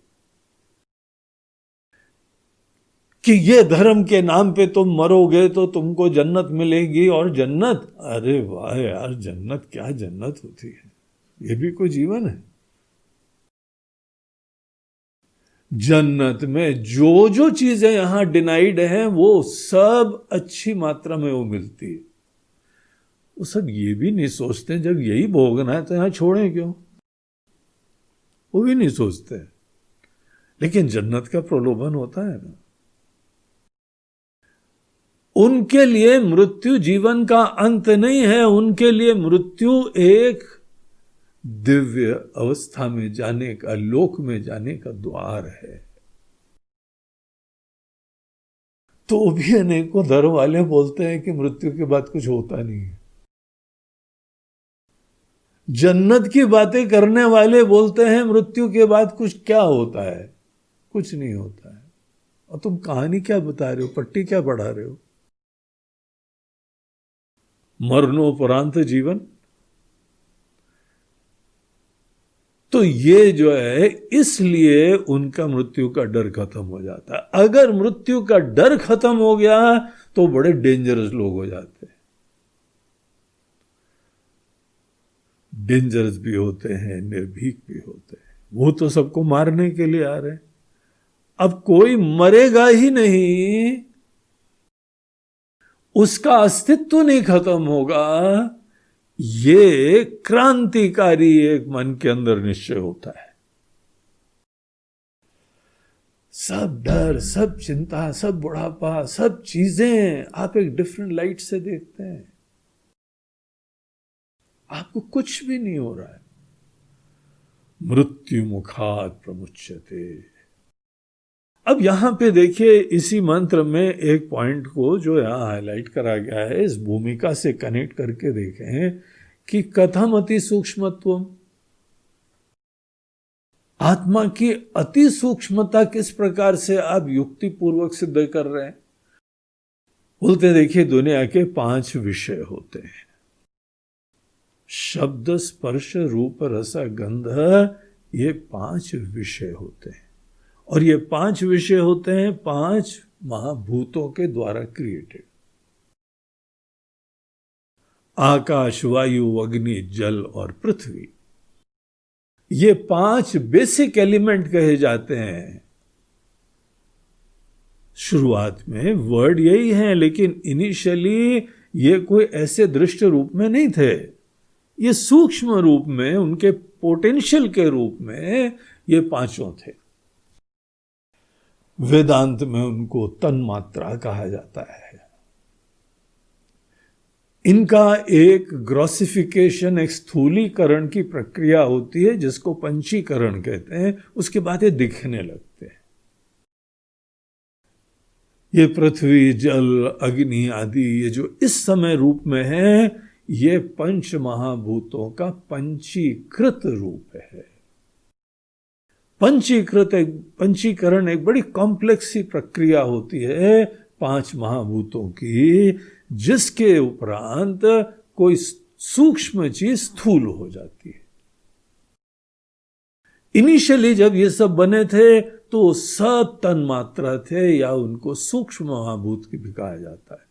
कि ये धर्म के नाम पे तुम मरोगे तो तुमको जन्नत मिलेगी। और जन्नत, अरे वाह यार, जन्नत क्या जन्नत होती है, ये भी कोई जीवन है? जन्नत में जो जो चीजें यहां डिनाइड हैं वो सब अच्छी मात्रा में वो मिलती है। वो सब ये भी नहीं सोचते जब यही भोगना है तो यहां छोड़ें क्यों, वो भी नहीं सोचते। लेकिन जन्नत का प्रलोभन होता है ना। उनके लिए मृत्यु जीवन का अंत नहीं है, उनके लिए मृत्यु एक दिव्य अवस्था में जाने का, लोक में जाने का द्वार है। तो भी अनेकों धर्म वाले बोलते हैं कि मृत्यु के बाद कुछ होता नहीं है। जन्नत की बातें करने वाले बोलते हैं मृत्यु के बाद कुछ क्या होता है, कुछ नहीं होता है। और तुम कहानी क्या बता रहे हो, पट्टी क्या पढ़ा रहे हो? मरणोपरांत जीवन, तो ये जो है इसलिए उनका मृत्यु का डर खत्म हो जाता है। अगर मृत्यु का डर खत्म हो गया तो बड़े डेंजरस लोग हो जाते हैं। डेंजरस भी होते हैं, निर्भीक भी होते हैं। वो तो सबको मारने के लिए आ रहे हैं। अब कोई मरेगा ही नहीं, उसका अस्तित्व नहीं खत्म होगा, ये क्रांतिकारी एक मन के अंदर निश्चय होता है। सब डर, सब चिंता, सब बुढ़ापा, सब चीजें आप एक डिफरेंट लाइट से देखते हैं। आपको कुछ भी नहीं हो रहा है। मृत्यु मुखात प्रमुच्यते। अब यहां पे देखिए इसी मंत्र में एक पॉइंट को जो यहां हाईलाइट करा गया है, इस भूमिका से कनेक्ट करके देखें कि कथम अति सूक्ष्मत्वम, आत्मा की अति सूक्ष्मता किस प्रकार से आप युक्ति पूर्वक सिद्ध कर रहे हैं। बोलते देखिए दुनिया के 5 विषय होते हैं, शब्द, स्पर्श, रूप, रस, गंध, ये 5 विषय होते हैं। और ये 5 विषय होते हैं 5 महाभूतों के द्वारा क्रिएटेड। आकाश, वायु, अग्नि, जल और पृथ्वी, ये 5 बेसिक एलिमेंट कहे जाते हैं। शुरुआत में वर्ड यही है, लेकिन इनिशियली ये कोई ऐसे दृष्ट रूप में नहीं थे, ये सूक्ष्म रूप में, उनके पोटेंशियल के रूप में ये पांचों थे। वेदांत में उनको तन्मात्रा कहा जाता है। इनका एक ग्रॉसिफिकेशन, एक स्थूलीकरण की प्रक्रिया होती है जिसको पंचीकरण कहते हैं। उसके बाद ये दिखने लगते हैं। ये पृथ्वी, जल, अग्नि आदि ये जो इस समय रूप में है, ये पंच महाभूतों का पंचीकृत रूप है। पंचीकरण एक बड़ी कॉम्प्लेक्स सी प्रक्रिया होती है पांच महाभूतों की, जिसके उपरांत कोई सूक्ष्म चीज स्थूल हो जाती है। इनिशियली जब ये सब बने थे तो सब तन्मात्रा थे, या उनको सूक्ष्म महाभूत भी कहा जाता है।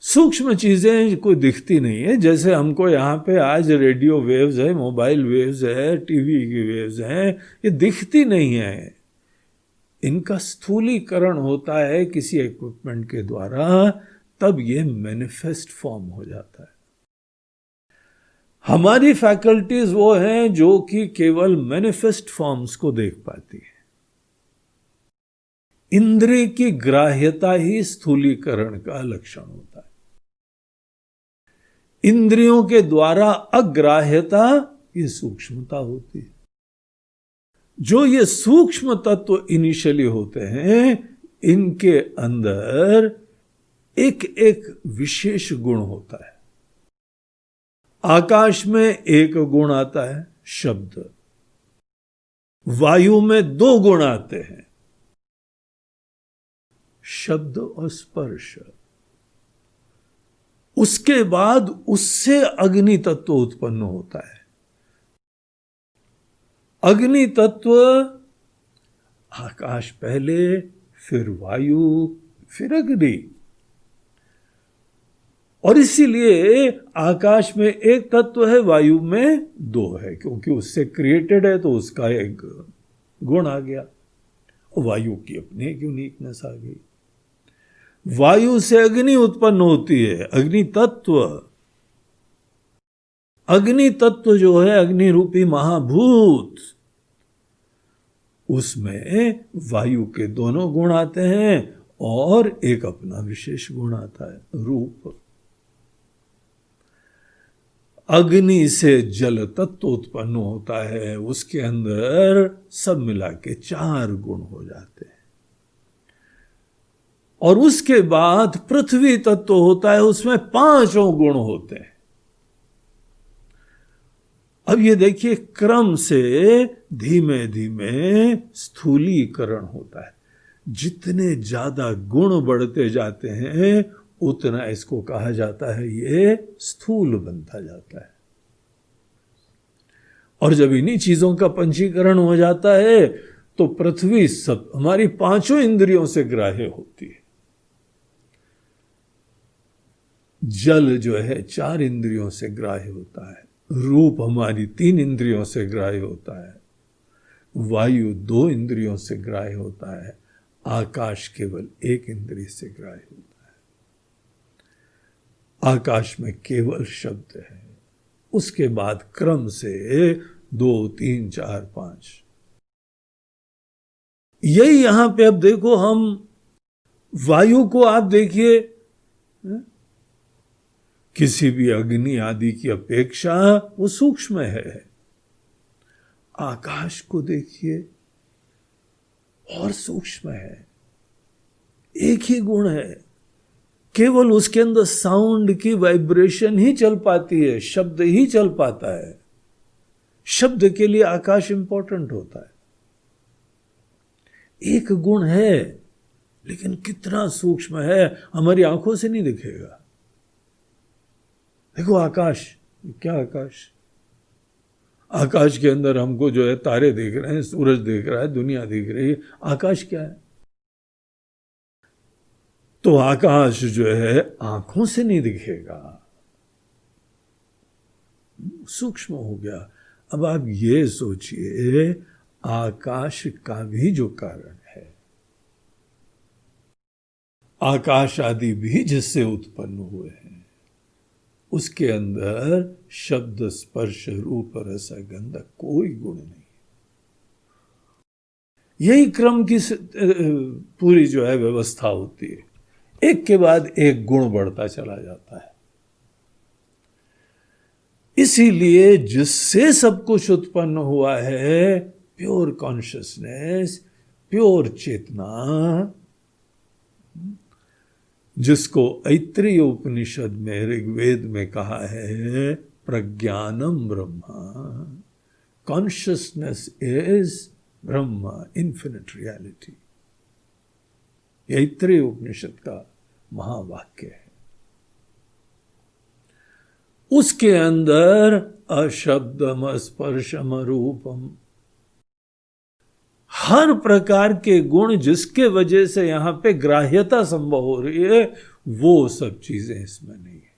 सूक्ष्म चीजें कोई दिखती नहीं है, जैसे हमको यहाँ पे आज रेडियो वेव्स है, मोबाइल वेव्स है, टीवी की वेव्स हैं, ये दिखती नहीं है। इनका स्थूलीकरण होता है किसी इक्विपमेंट के द्वारा, तब ये मैनिफेस्ट फॉर्म हो जाता है। हमारी फैकल्टीज वो हैं जो कि केवल मैनिफेस्ट फॉर्म्स को देख पाती है। इंद्रिय की ग्राह्यता ही स्थूलीकरण का लक्षण होता है। इंद्रियों के द्वारा अग्राह्यता ये सूक्ष्मता होती है। जो ये सूक्ष्म तत्व इनिशियली होते हैं, इनके अंदर एक एक विशेष गुण होता है। आकाश में एक गुण आता है, शब्द। वायु में दो गुण आते हैं, शब्द और स्पर्श। उसके बाद उससे अग्नि तत्व उत्पन्न होता है। अग्नि तत्व, आकाश पहले, फिर वायु, फिर अग्नि। और इसीलिए आकाश में एक तत्व है, वायु में दो है, क्योंकि उससे क्रिएटेड है तो उसका एक गुण आ गया। वायु की अपनी एक यूनिकनेस आ गई। वायु से अग्नि उत्पन्न होती है, अग्नि तत्व। अग्नि तत्व जो है, अग्नि रूपी महाभूत, उसमें वायु के दोनों गुण आते हैं और एक अपना विशेष गुण आता है, रूप। अग्नि से जल तत्व उत्पन्न होता है, उसके अंदर सब मिला के 4 गुण हो जाते हैं। और उसके बाद पृथ्वी तत्व होता है, उसमें 5 गुण होते हैं। अब ये देखिए, क्रम से धीमे धीमे स्थूलीकरण होता है। जितने ज्यादा गुण बढ़ते जाते हैं, उतना इसको कहा जाता है ये स्थूल बनता जाता है। और जब इन्हीं चीजों का पंचीकरण हो जाता है तो पृथ्वी सब हमारी 5 इंद्रियों से ग्राह्य होती है। जल जो है 4 इंद्रियों से ग्राह्य होता है। रूप हमारी 3 इंद्रियों से ग्राह्य होता है। वायु 2 इंद्रियों से ग्राह्य होता है। आकाश केवल 1 इंद्रिय से ग्राह्य होता है। आकाश में केवल शब्द है। उसके बाद क्रम से 2, 3, 4, 5। यही यहां पे अब देखो, हम वायु को आप देखिए, किसी भी अग्नि आदि की अपेक्षा वो सूक्ष्म है। आकाश को देखिए, और सूक्ष्म है। एक ही गुण है, केवल उसके अंदर साउंड की वाइब्रेशन ही चल पाती है, शब्द ही चल पाता है। शब्द के लिए आकाश इंपॉर्टेंट होता है। एक गुण है, लेकिन कितना सूक्ष्म है, हमारी आंखों से नहीं दिखेगा। देखो आकाश, क्या आकाश? आकाश के अंदर हमको जो है तारे दिख रहे हैं, सूरज दिख रहा है, दुनिया दिख रही है। आकाश क्या है? तो आकाश जो है आंखों से नहीं दिखेगा, सूक्ष्म हो गया। अब आप ये सोचिए, आकाश का भी जो कारण है, आकाश आदि भी जिससे उत्पन्न हुए हैं, उसके अंदर शब्द स्पर्श रूप रस गंध कोई गुण नहीं। यही क्रम की पूरी जो है व्यवस्था होती है, एक के बाद एक गुण बढ़ता चला जाता है। इसीलिए जिससे सब कुछ उत्पन्न हुआ है, प्योर कॉन्शियसनेस, प्योर चेतना, जिसको ऐत्रेय उपनिषद में ऋग्वेद में कहा है प्रज्ञानम ब्रह्मा, consciousness is Brahma, infinite reality. Aitareya Upanishad का महावाक्य है। उसके अंदर अशब्दम स्पर्शम रूपम, हर प्रकार के गुण जिसके वजह से यहां पे ग्राह्यता संभव हो रही है, वो सब चीजें इसमें नहीं है।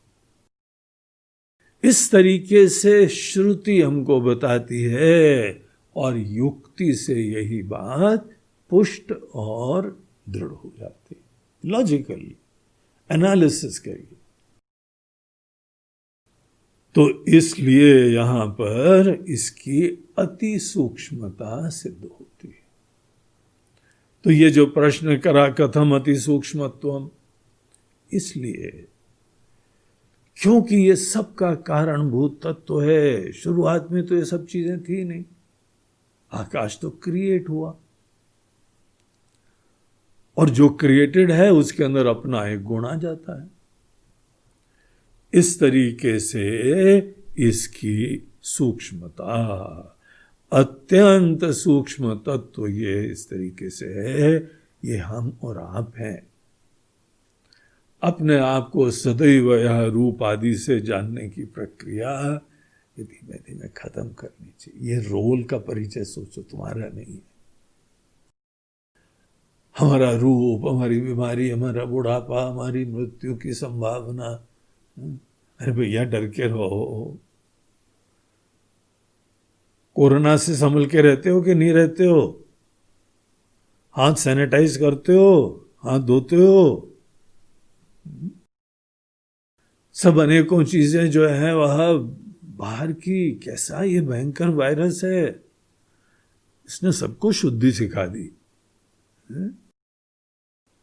इस तरीके से श्रुति हमको बताती है और युक्ति से यही बात पुष्ट और दृढ़ हो जाती है। लॉजिकली एनालिसिस करिए तो इसलिए यहां पर इसकी अति सूक्ष्मता सिद्ध होती है। तो ये जो प्रश्न करा कथम अति सूक्ष्मत्वम, इसलिए क्योंकि ये सबका कारणभूत तत्व है। शुरुआत में तो ये सब चीजें थी नहीं, आकाश तो क्रिएट हुआ और जो क्रिएटेड है उसके अंदर अपना एक गुण आ जाता है। इस तरीके से इसकी सूक्ष्मता, अत्यंत सूक्ष्म तत्व ये इस तरीके से है। ये हम और आप हैं। अपने आप को सदैव यह रूप आदि से जानने की प्रक्रिया ये धीमे धीमे खत्म करनी चाहिए। ये रोल का परिचय सोचो, तुम्हारा नहीं है। हमारा रूप, हमारी बीमारी, हमारा बुढ़ापा, हमारी मृत्यु की संभावना, अरे भैया डर के रहो। कोरोना से संभल के रहते हो कि नहीं रहते हो? हाथ सैनिटाइज करते हो, हाथ धोते हो? सब अनेकों चीजें जो है वह बाहर की, कैसा ये भयंकर वायरस है, इसने सबको शुद्धि सिखा दी।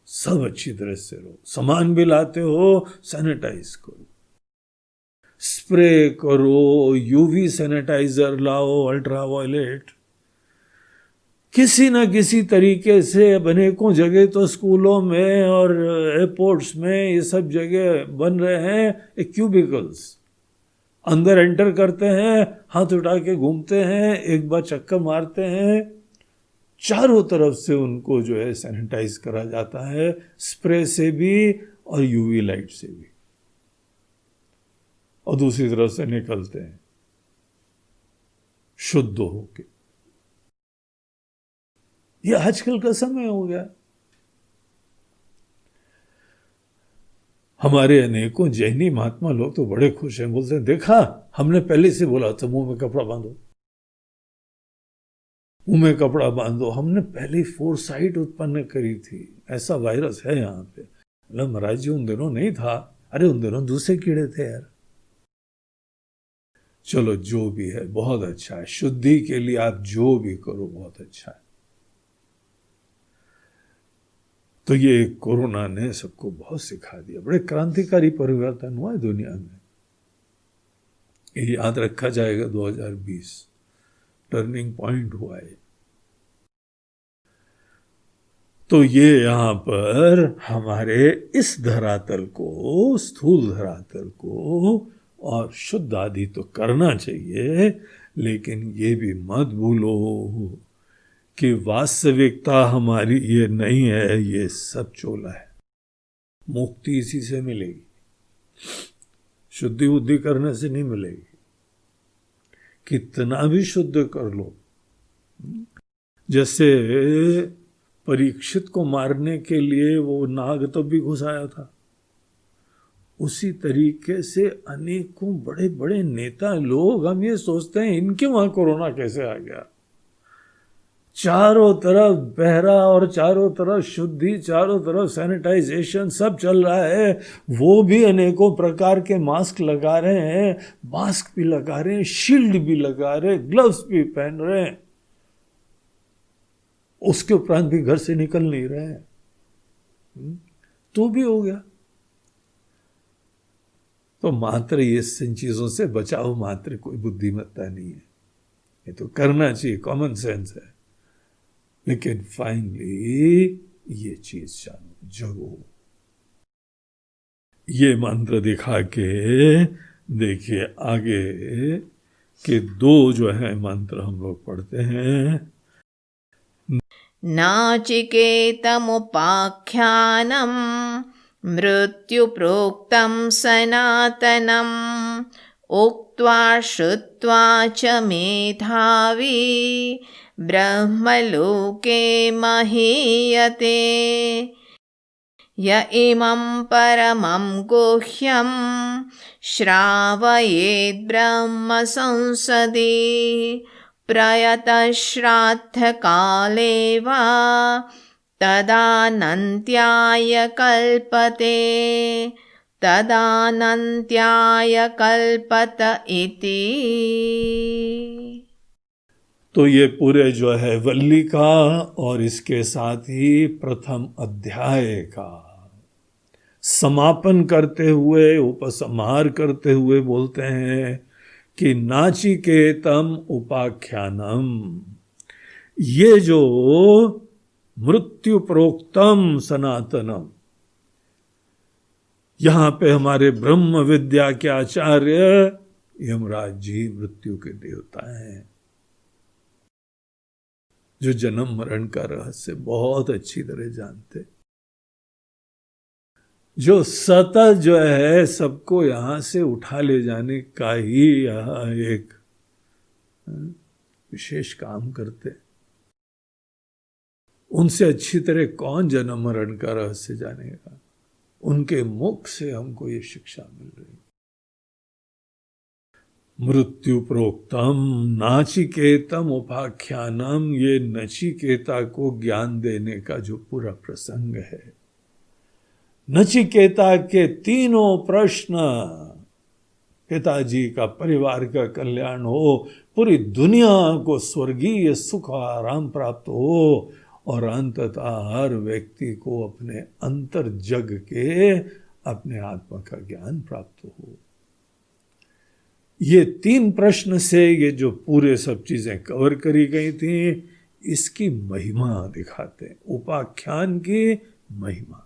सब अच्छी तरह से रहो। सामान भी लाते हो, सैनिटाइज करो, स्प्रे करो, यूवी सैनिटाइजर लाओ, अल्ट्रावायलेट, किसी न किसी तरीके से। अनेकों जगह तो स्कूलों में और एयरपोर्ट्स में ये सब जगह बन रहे हैं क्यूबिकल्स। अंदर एंटर करते हैं, हाथ उठा के घूमते हैं, एक बार चक्कर मारते हैं, चारों तरफ से उनको जो है सैनिटाइज करा जाता है, स्प्रे से भी और यूवी लाइट से भी, और दूसरी तरफ से निकलते हैं शुद्ध होके। ये आजकल का समय हो गया। हमारे अनेकों जैनी महात्मा लोग तो बड़े खुश हैं, बोलते हैं देखा हमने पहले से बोला था मुंह में कपड़ा बांधो, मुंह में कपड़ा बांधो। हमने पहले फोरसाइट उत्पन्न करी थी, ऐसा वायरस है यहाँ पे। मतलब महाराज जी उन दिनों नहीं था, अरे उन दिनों दूसरे कीड़े थे यार। चलो जो भी है बहुत अच्छा है, शुद्धि के लिए आप जो भी करो बहुत अच्छा है। तो ये कोरोना ने सबको बहुत सिखा दिया, बड़े क्रांतिकारी परिवर्तन हुआ है दुनिया में। ये याद रखा जाएगा 2020 टर्निंग पॉइंट हुआ है। तो ये यहाँ पर हमारे इस धरातल को, स्थूल धरातल को और शुद्ध आदि तो करना चाहिए, लेकिन ये भी मत भूलो कि वास्तविकता हमारी ये नहीं है, ये सब चोला है। मुक्ति इसी से मिलेगी, शुद्धि बुद्धि करने से नहीं मिलेगी। कितना भी शुद्ध कर लो, जैसे परीक्षित को मारने के लिए वो नाग तो भी घुसाया था, उसी तरीके से अनेकों बड़े बड़े नेता लोग, हम ये सोचते हैं इनके वहां कोरोना कैसे आ गया। चारों तरफ बहरा और चारों तरफ शुद्धि, चारों तरफ सैनिटाइजेशन सब चल रहा है। वो भी अनेकों प्रकार के मास्क लगा रहे हैं, मास्क भी लगा रहे हैं, शील्ड भी लगा रहे हैं, ग्लव्स भी पहन रहे हैं, उसके उपरांत भी घर से निकल नहीं रहे हैं, तो भी हो गया। तो मात्र ये इन चीजों से बचाओ, मात्र कोई बुद्धिमत्ता नहीं है, ये तो करना चाहिए, कॉमन सेंस है। लेकिन फाइनली ये चीज जानो, जगो। ये मंत्र दिखा के देखिए आगे के दो जो है मंत्र हम लोग पढ़ते हैं। नाचिकेतमुपाख्यानं मृत्युप्रोक्तं सनातनम् उक्त्वा श्रुत्वा च मेधावी ब्रह्मलोके महीयते। य इमं परमं गुह्यं श्रावयेद् ब्रह्म संसदि प्रयतः श्राद्धकाले वा तदानन्त्याय कल्पते, तदानन्त्याय कल्पत इति। तो ये पूरे जो है वल्ली का और इसके साथ ही प्रथम अध्याय का समापन करते हुए, उपसंहार करते हुए बोलते हैं कि नाचिकेतम उपाख्यानम, ये जो मृत्यु प्रोक्तम सनातनम, यहां पे हमारे ब्रह्म विद्या के आचार्य यमराज जी मृत्यु के देवता हैं, जो जन्म मरण का रहस्य बहुत अच्छी तरह जानते, जो सतत जो है सबको यहां से उठा ले जाने का ही यह एक विशेष काम करते। उनसे अच्छी तरह कौन जन्म मरण का रहस्य जानेगा? उनके मुख से हमको ये शिक्षा मिल रही। मृत्यु प्रोक्तम नाचिकेतम उपाख्यानम, ये नचिकेता को ज्ञान देने का जो पूरा प्रसंग है। नचिकेता के तीनों प्रश्न, पिताजी का, परिवार का कल्याण हो, पूरी दुनिया को स्वर्गीय सुख आराम प्राप्त हो, और अंततः हर व्यक्ति को अपने अंतर जग के अपने आत्मा का ज्ञान प्राप्त हो। ये तीन प्रश्न से ये जो पूरे सब चीजें कवर करी गई थी, इसकी महिमा दिखाते हैं, उपाख्यान की महिमा।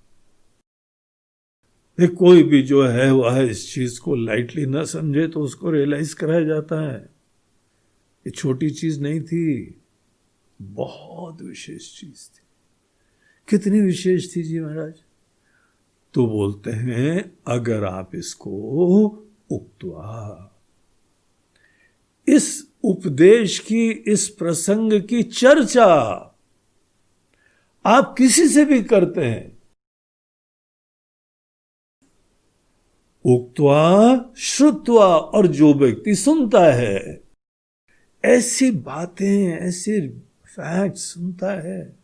कोई भी जो है वह इस चीज को लाइटली न समझे तो उसको रियलाइज कराया जाता है। ये छोटी चीज नहीं थी, बहुत विशेष चीज थी। कितनी विशेष थी जी महाराज? तो बोलते हैं अगर आप इसको उक्त्वा, इस उपदेश की, इस प्रसंग की चर्चा आप किसी से भी करते हैं, उक्त्वा श्रुत्वा, और जो व्यक्ति सुनता है, ऐसी बातें, ऐसे फैक्ट सुनता है,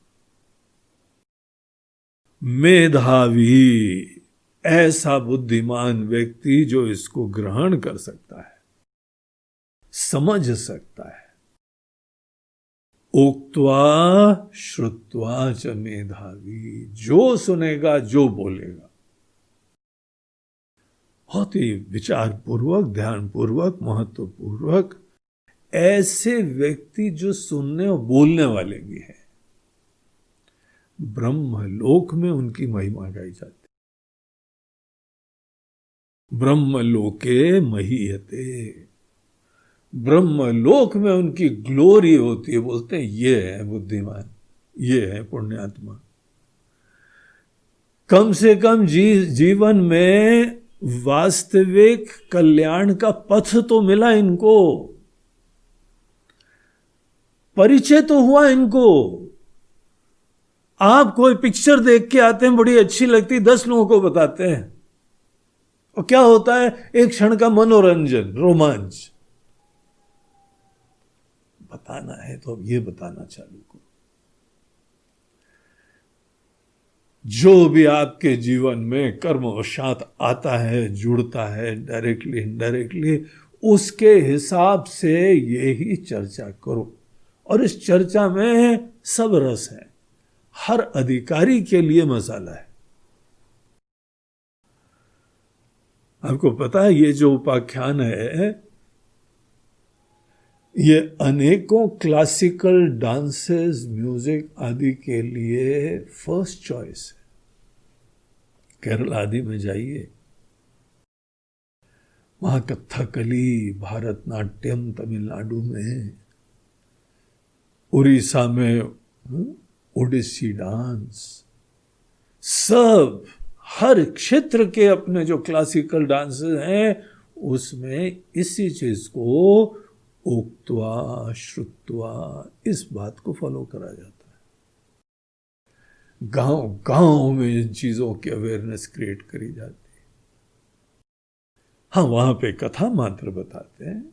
मेधावी, ऐसा बुद्धिमान व्यक्ति जो इसको ग्रहण कर सकता है, समझ सकता है। उक्त्वा श्रुत्वा च मेधावी, जो सुनेगा, जो बोलेगा, बहुत ही विचार पूर्वक, ध्यान पूर्वक, महत्वपूर्वक, ऐसे व्यक्ति जो सुनने और बोलने वाले भी हैं, ब्रह्मलोक में उनकी महिमा गाई जाती। ब्रह्मलोके महीयते, ब्रह्मलोक में उनकी ग्लोरी होती है। बोलते हैं ये है बुद्धिमान, ये है पुण्यात्मा। कम से कम जीवन में वास्तविक कल्याण का पथ तो मिला इनको, परिचय तो हुआ इनको। आप कोई पिक्चर देख के आते हैं, बड़ी अच्छी लगती, 10 लोगों को बताते हैं, और क्या होता है? एक क्षण का मनोरंजन, रोमांच। बताना है तो अब ये बताना चालू करो, जो भी आपके जीवन में कर्मवशात आता है, जुड़ता है, डायरेक्टली इनडायरेक्टली, उसके हिसाब से यही चर्चा करो। और इस चर्चा में सब रस है, हर अधिकारी के लिए मसाला है। आपको पता है ये जो उपाख्यान है, ये अनेकों क्लासिकल डांसेस, म्यूजिक आदि के लिए फर्स्ट चॉइस है। केरल आदि में जाइए, वहां कथकली, भारतनाट्यम तमिलनाडु में, उड़ीसा में ओडिसी डांस, सब हर क्षेत्र के अपने जो क्लासिकल डांसेस हैं उसमें इसी चीज को उक्त्वा श्रुत्वा, इस बात को फॉलो करा जाता है। गांव गांव में इन चीजों की अवेयरनेस क्रिएट करी जाती है। हाँ, वहां पे कथा मात्र बताते हैं।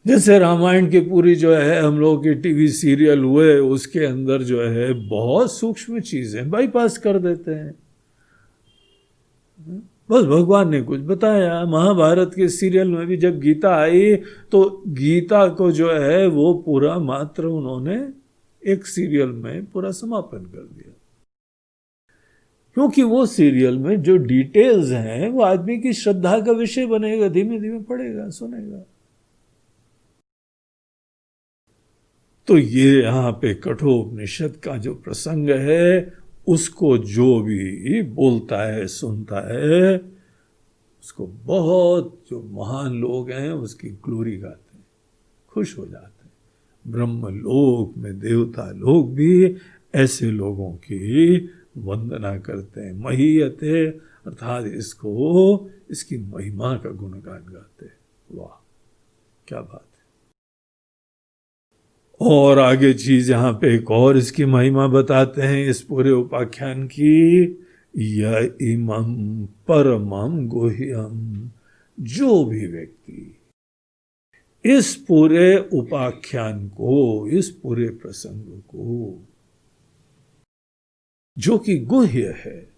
जैसे रामायण की पूरी जो है हम लोगों के टीवी सीरियल हुए, उसके अंदर जो है बहुत सूक्ष्म चीजें बाईपास कर देते हैं। बस भगवान ने कुछ बताया। महाभारत के सीरियल में भी जब गीता आई तो गीता को जो है वो पूरा मात्र उन्होंने एक सीरियल में पूरा समापन कर दिया, क्योंकि वो सीरियल में जो डिटेल्स हैं वो आदमी की श्रद्धा का विषय बनेगा, धीमे धीमे पढ़ेगा, सुनेगा। तो ये यहाँ पे कठोपनिषद का जो प्रसंग है, उसको जो भी बोलता है, सुनता है, उसको बहुत जो महान लोग हैं उसकी ग्लोरी गाते हैं, खुश हो जाते हैं। ब्रह्म लोक में देवता लोग भी ऐसे लोगों की वंदना करते हैं। महीयते अर्थात इसको, इसकी महिमा का गुणगान गाते हैं। वाह, क्या बात है। और आगे चीज यहां पे एक और इसकी महिमा बताते हैं इस पूरे उपाख्यान की। य इमं परमं गुह्यम, जो भी व्यक्ति इस पूरे उपाख्यान को, इस पूरे प्रसंग को, जो कि गुह्य है,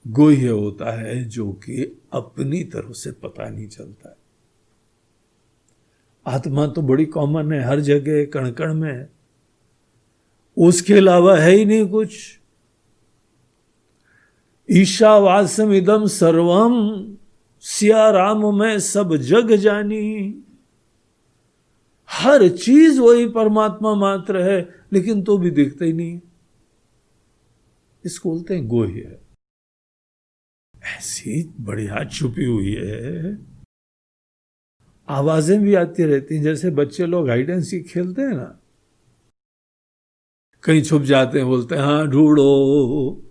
गुह्य होता है जो कि अपनी तरफ से पता नहीं चलता है। आत्मा तो बड़ी कॉमन है, हर जगह कण कण में है, उसके अलावा है ही नहीं कुछ। ईशावास्यम इदम सर्वम, सिया राम में सब जग जानी। हर चीज वही परमात्मा मात्र है, लेकिन तो भी दिखता ही नहीं। इसको बोलते हैं गुह्य। ऐसी बढ़िया छुपी हुई है, आवाजें भी आती रहती हैं। जैसे बच्चे लोग हाइड एंड सीक खेलते हैं ना, कहीं छुप जाते हैं, बोलते हैं हाँ ढूंढो।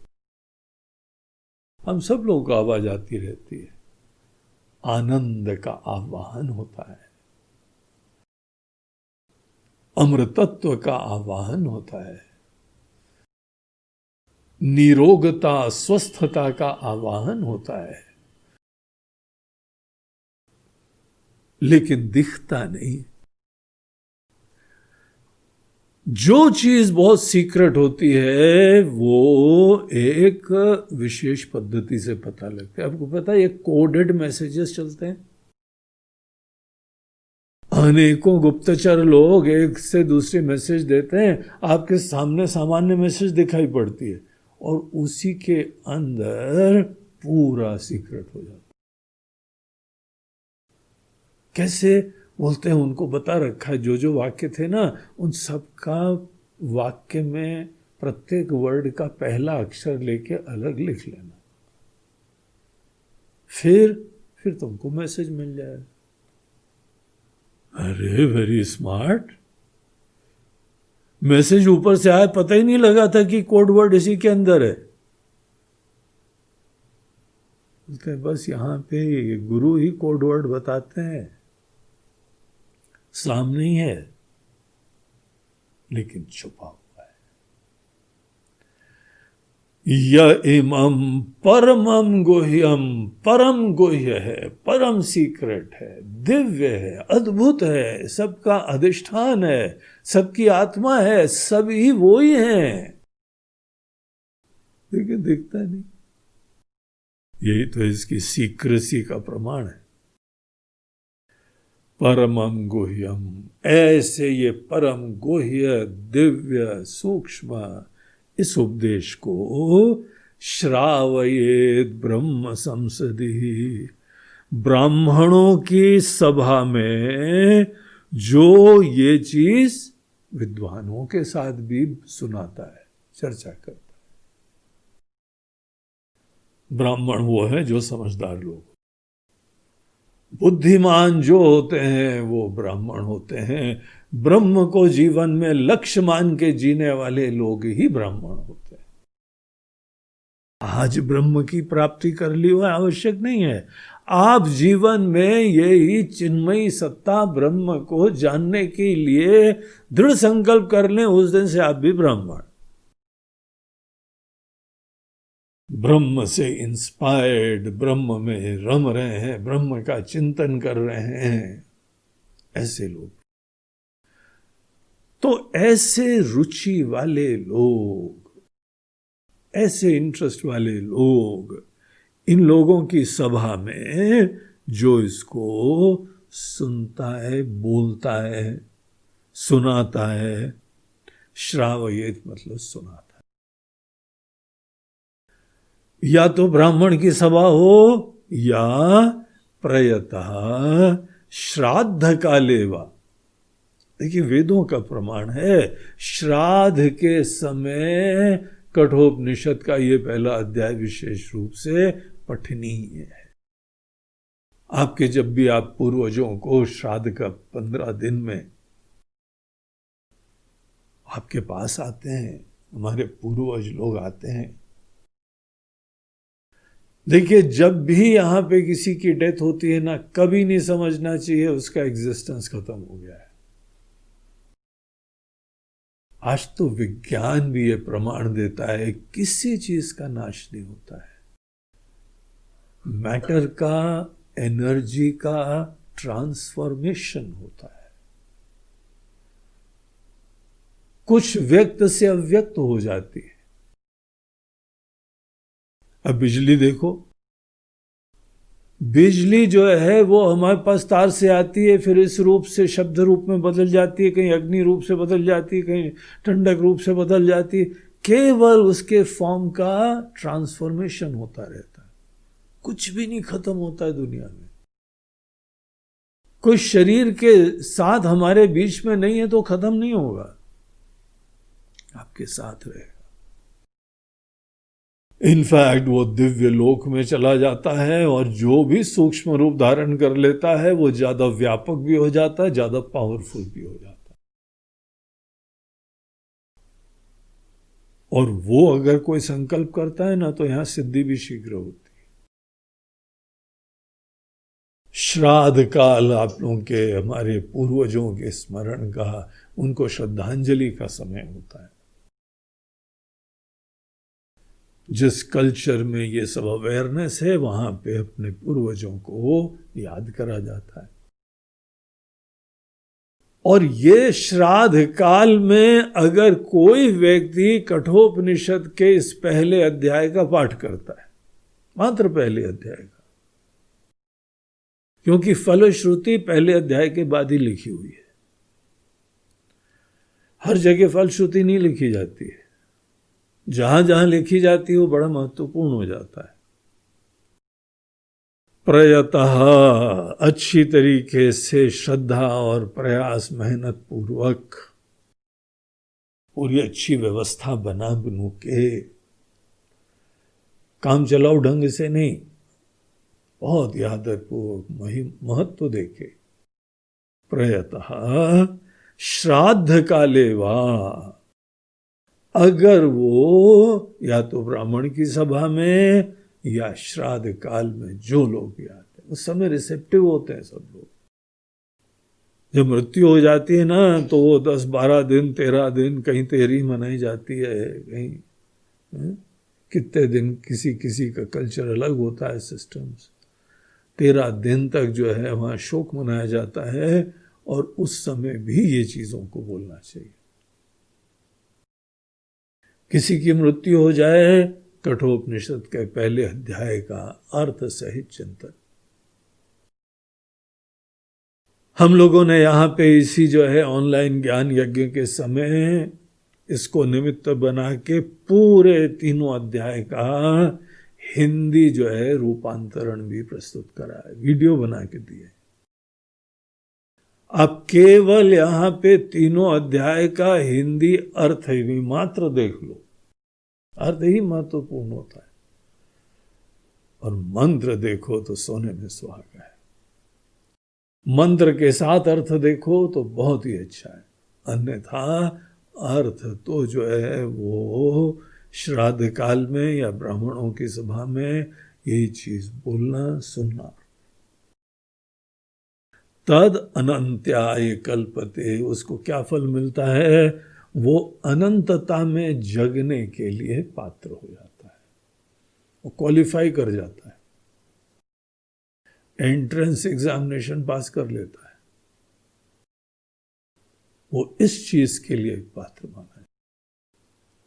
हम सब लोगों को आवाज आती रहती है। आनंद का आवाहन होता है, अमृतत्व का आवाहन होता है, निरोगता स्वस्थता का आवाहन होता है, लेकिन दिखता नहीं। जो चीज बहुत सीक्रेट होती है वो एक विशेष पद्धति से पता लगता है। आपको पता है ये कोडेड मैसेजेस चलते हैं। अनेकों गुप्तचर लोग एक से दूसरे मैसेज देते हैं, आपके सामने सामान्य मैसेज दिखाई पड़ती है और उसी के अंदर पूरा सीक्रेट हो जाता है। कैसे बोलते हैं, उनको बता रखा है जो वाक्य थे ना, उन सब का वाक्य में प्रत्येक वर्ड का पहला अक्षर लेके अलग लिख लेना, फिर तुमको मैसेज मिल जाएगा। अरे वेरी स्मार्ट। मैसेज ऊपर से आया, पता ही नहीं लगा था कि कोड वर्ड इसी के अंदर है। बोलते हैं बस यहां पे गुरु ही कोड वर्ड बताते हैं, सामने ही है लेकिन छुपा हुआ है। य इमं परमं गुह्यम, परम गुह्य है, परम सीक्रेट है, दिव्य है, अद्भुत है, सबका अधिष्ठान है, सबकी आत्मा है, सभी वो ही हैं। लेकिन दिखता नहीं। यही तो इसकी सीक्रेसी का प्रमाण है। परमं गुह्यम, ऐसे ये परम गुह्य दिव्य सूक्ष्म इस उपदेश को श्रावयेत ब्रह्म संसदि, ब्राह्मणों की सभा में जो ये चीज विद्वानों के साथ भी सुनाता है, चर्चा करता है। ब्राह्मण वो है जो समझदार लोग, बुद्धिमान जो होते हैं वो ब्राह्मण होते हैं। ब्रह्म को जीवन में लक्ष्य मान के जीने वाले लोग ही ब्राह्मण होते हैं। आज ब्रह्म की प्राप्ति कर ली हुआ आवश्यक नहीं है। आप जीवन में यही चिन्मयी सत्ता ब्रह्म को जानने के लिए दृढ़ संकल्प कर लें, उस दिन से आप भी ब्राह्मण, ब्रह्म से इंस्पायर्ड, ब्रह्म में रम रहे हैं, ब्रह्म का चिंतन कर रहे हैं, ऐसे लोग। तो ऐसे रुचि वाले लोग, ऐसे इंटरेस्ट वाले लोग, इन लोगों की सभा में जो इसको सुनता है, बोलता है, सुनाता है, श्रावयेत मतलब सुनाता है। या तो ब्राह्मण की सभा हो या प्रयतः श्राद्ध कालेवा। देखिए वेदों का प्रमाण है, श्राद्ध के समय कठोपनिषद का ये पहला अध्याय विशेष रूप से पठनीय है। आपके जब भी आप पूर्वजों को श्राद्ध का 15 दिन में आपके पास आते हैं, हमारे पूर्वज लोग आते हैं, देखिए जब भी यहां पे किसी की डेथ होती है ना, कभी नहीं समझना चाहिए उसका एग्जिस्टेंस खत्म हो गया है। आज तो विज्ञान भी ये प्रमाण देता है किसी चीज का नाश नहीं होता है। मैटर का, एनर्जी का ट्रांसफॉर्मेशन होता है। कुछ व्यक्त से अव्यक्त हो जाती है। अब बिजली देखो, बिजली जो है वो हमारे पास तार से आती है, फिर इस रूप से शब्द रूप में बदल जाती है, कहीं अग्नि रूप से बदल जाती है, कहीं ठंडक रूप से बदल जाती है। केवल उसके फॉर्म का ट्रांसफॉर्मेशन होता रहता है, कुछ भी नहीं खत्म होता है दुनिया में। कोई शरीर के साथ हमारे बीच में नहीं है तो खत्म नहीं होगा, आपके साथ रहेगा। इनफैक्ट वो दिव्य लोक में चला जाता है और जो भी सूक्ष्म रूप धारण कर लेता है वो ज्यादा व्यापक भी हो जाता है, ज्यादा पावरफुल भी हो जाता है। और वो अगर कोई संकल्प करता है ना तो यहां सिद्धि भी शीघ्र होती है। श्राद्ध काल आप लोगों के, हमारे पूर्वजों के स्मरण का, उनको श्रद्धांजलि का समय होता है। जिस कल्चर में ये सब अवेयरनेस है वहां पे अपने पूर्वजों को याद करा जाता है। और ये श्राद्ध काल में अगर कोई व्यक्ति कठोपनिषद के इस पहले अध्याय का पाठ करता है, मात्र पहले अध्याय का, क्योंकि फलश्रुति पहले अध्याय के बाद ही लिखी हुई है, हर जगह फलश्रुति नहीं लिखी जाती है, जहां जहां लिखी जाती है वो बड़ा महत्वपूर्ण हो जाता है। प्रयतः अच्छी तरीके से श्रद्धा और प्रयास, मेहनत पूर्वक, पूरी अच्छी व्यवस्था बना बनू के, काम चलाओ ढंग से नहीं, बहुत यादपूर्वक महत्व देके। प्रयतः श्राद्ध काले वा, अगर वो या तो ब्राह्मण की सभा में या श्राद्ध काल में जो लोग भी आते हैं, उस समय रिसेप्टिव होते हैं सब लोग। जब मृत्यु हो जाती है ना तो वो 10-12 दिन, 13 दिन, कहीं 13 मनाई जाती है, कहीं कितने दिन, किसी किसी का कल्चर अलग होता है, सिस्टम्स। 13 दिन तक जो है वहाँ शोक मनाया जाता है और उस समय भी ये चीज़ों को बोलना चाहिए। किसी की मृत्यु हो जाए कठोपनिषद के पहले अध्याय का अर्थ सहित चिंतन। हम लोगों ने यहाँ पे इसी जो है ऑनलाइन ज्ञान यज्ञ के समय इसको निमित्त बना के पूरे तीनों अध्याय का हिंदी जो है रूपांतरण भी प्रस्तुत करा है, वीडियो बना के दिए। अब केवल यहाँ पे तीनों अध्याय का हिंदी अर्थ ही मात्र देख लो, अर्थ ही महत्वपूर्ण होता है, और मंत्र देखो तो सोने में सुहागा है। मंत्र के साथ अर्थ देखो तो बहुत ही अच्छा है, अन्यथा अर्थ तो जो है वो श्राद्ध काल में या ब्राह्मणों की सभा में यही चीज बोलना सुनना। तद अनंत्याय कल्पते, उसको क्या फल मिलता है? वो अनंतता में जगने के लिए पात्र हो जाता है, वो क्वालिफाई कर जाता है, एंट्रेंस एग्जामिनेशन पास कर लेता है, वो इस चीज के लिए पात्र माना है।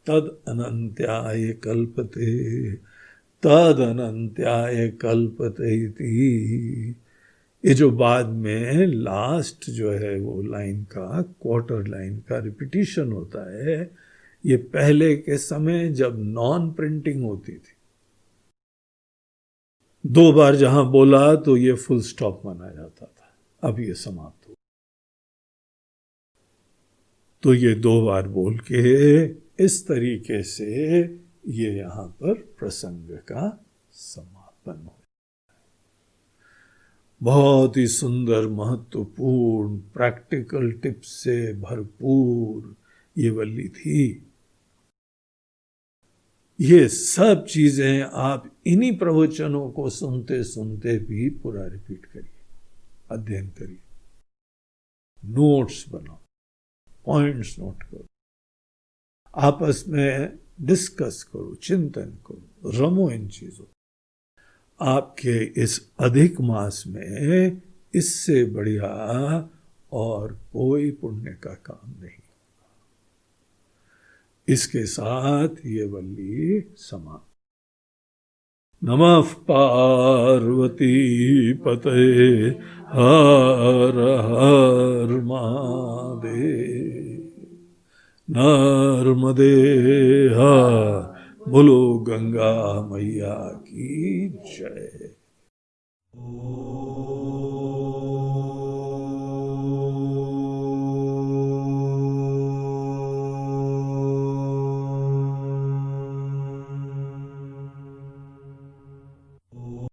तद अनंत्याय कल्पते, तद अनंत्याय कल्पते इति। ये जो बाद में लास्ट जो है वो लाइन का, क्वार्टर लाइन का रिपीटिशन होता है, ये पहले के समय जब नॉन प्रिंटिंग होती थी, 2 बार जहां बोला तो ये फुल स्टॉप माना जाता था, अब ये समाप्त हो। तो ये 2 बार बोल के इस तरीके से ये यहां पर प्रसंग का समापन हो। बहुत ही सुंदर, महत्वपूर्ण, प्रैक्टिकल टिप्स से भरपूर ये वल्ली थी। ये सब चीजें आप इन्हीं प्रवचनों को सुनते सुनते भी पूरा रिपीट करिए, अध्ययन करिए, नोट्स बनाओ, पॉइंट्स नोट करो, आपस में डिस्कस करो, चिंतन करो, रमो इन चीजों। आपके इस अधिक मास में इससे बढ़िया और कोई पुण्य का काम नहीं। इसके साथ ये वल्ली समाप्त। नमः पार्वती पतये हर हर महादेव। नर्मदे हर, बोलो गंगा मैया की जय।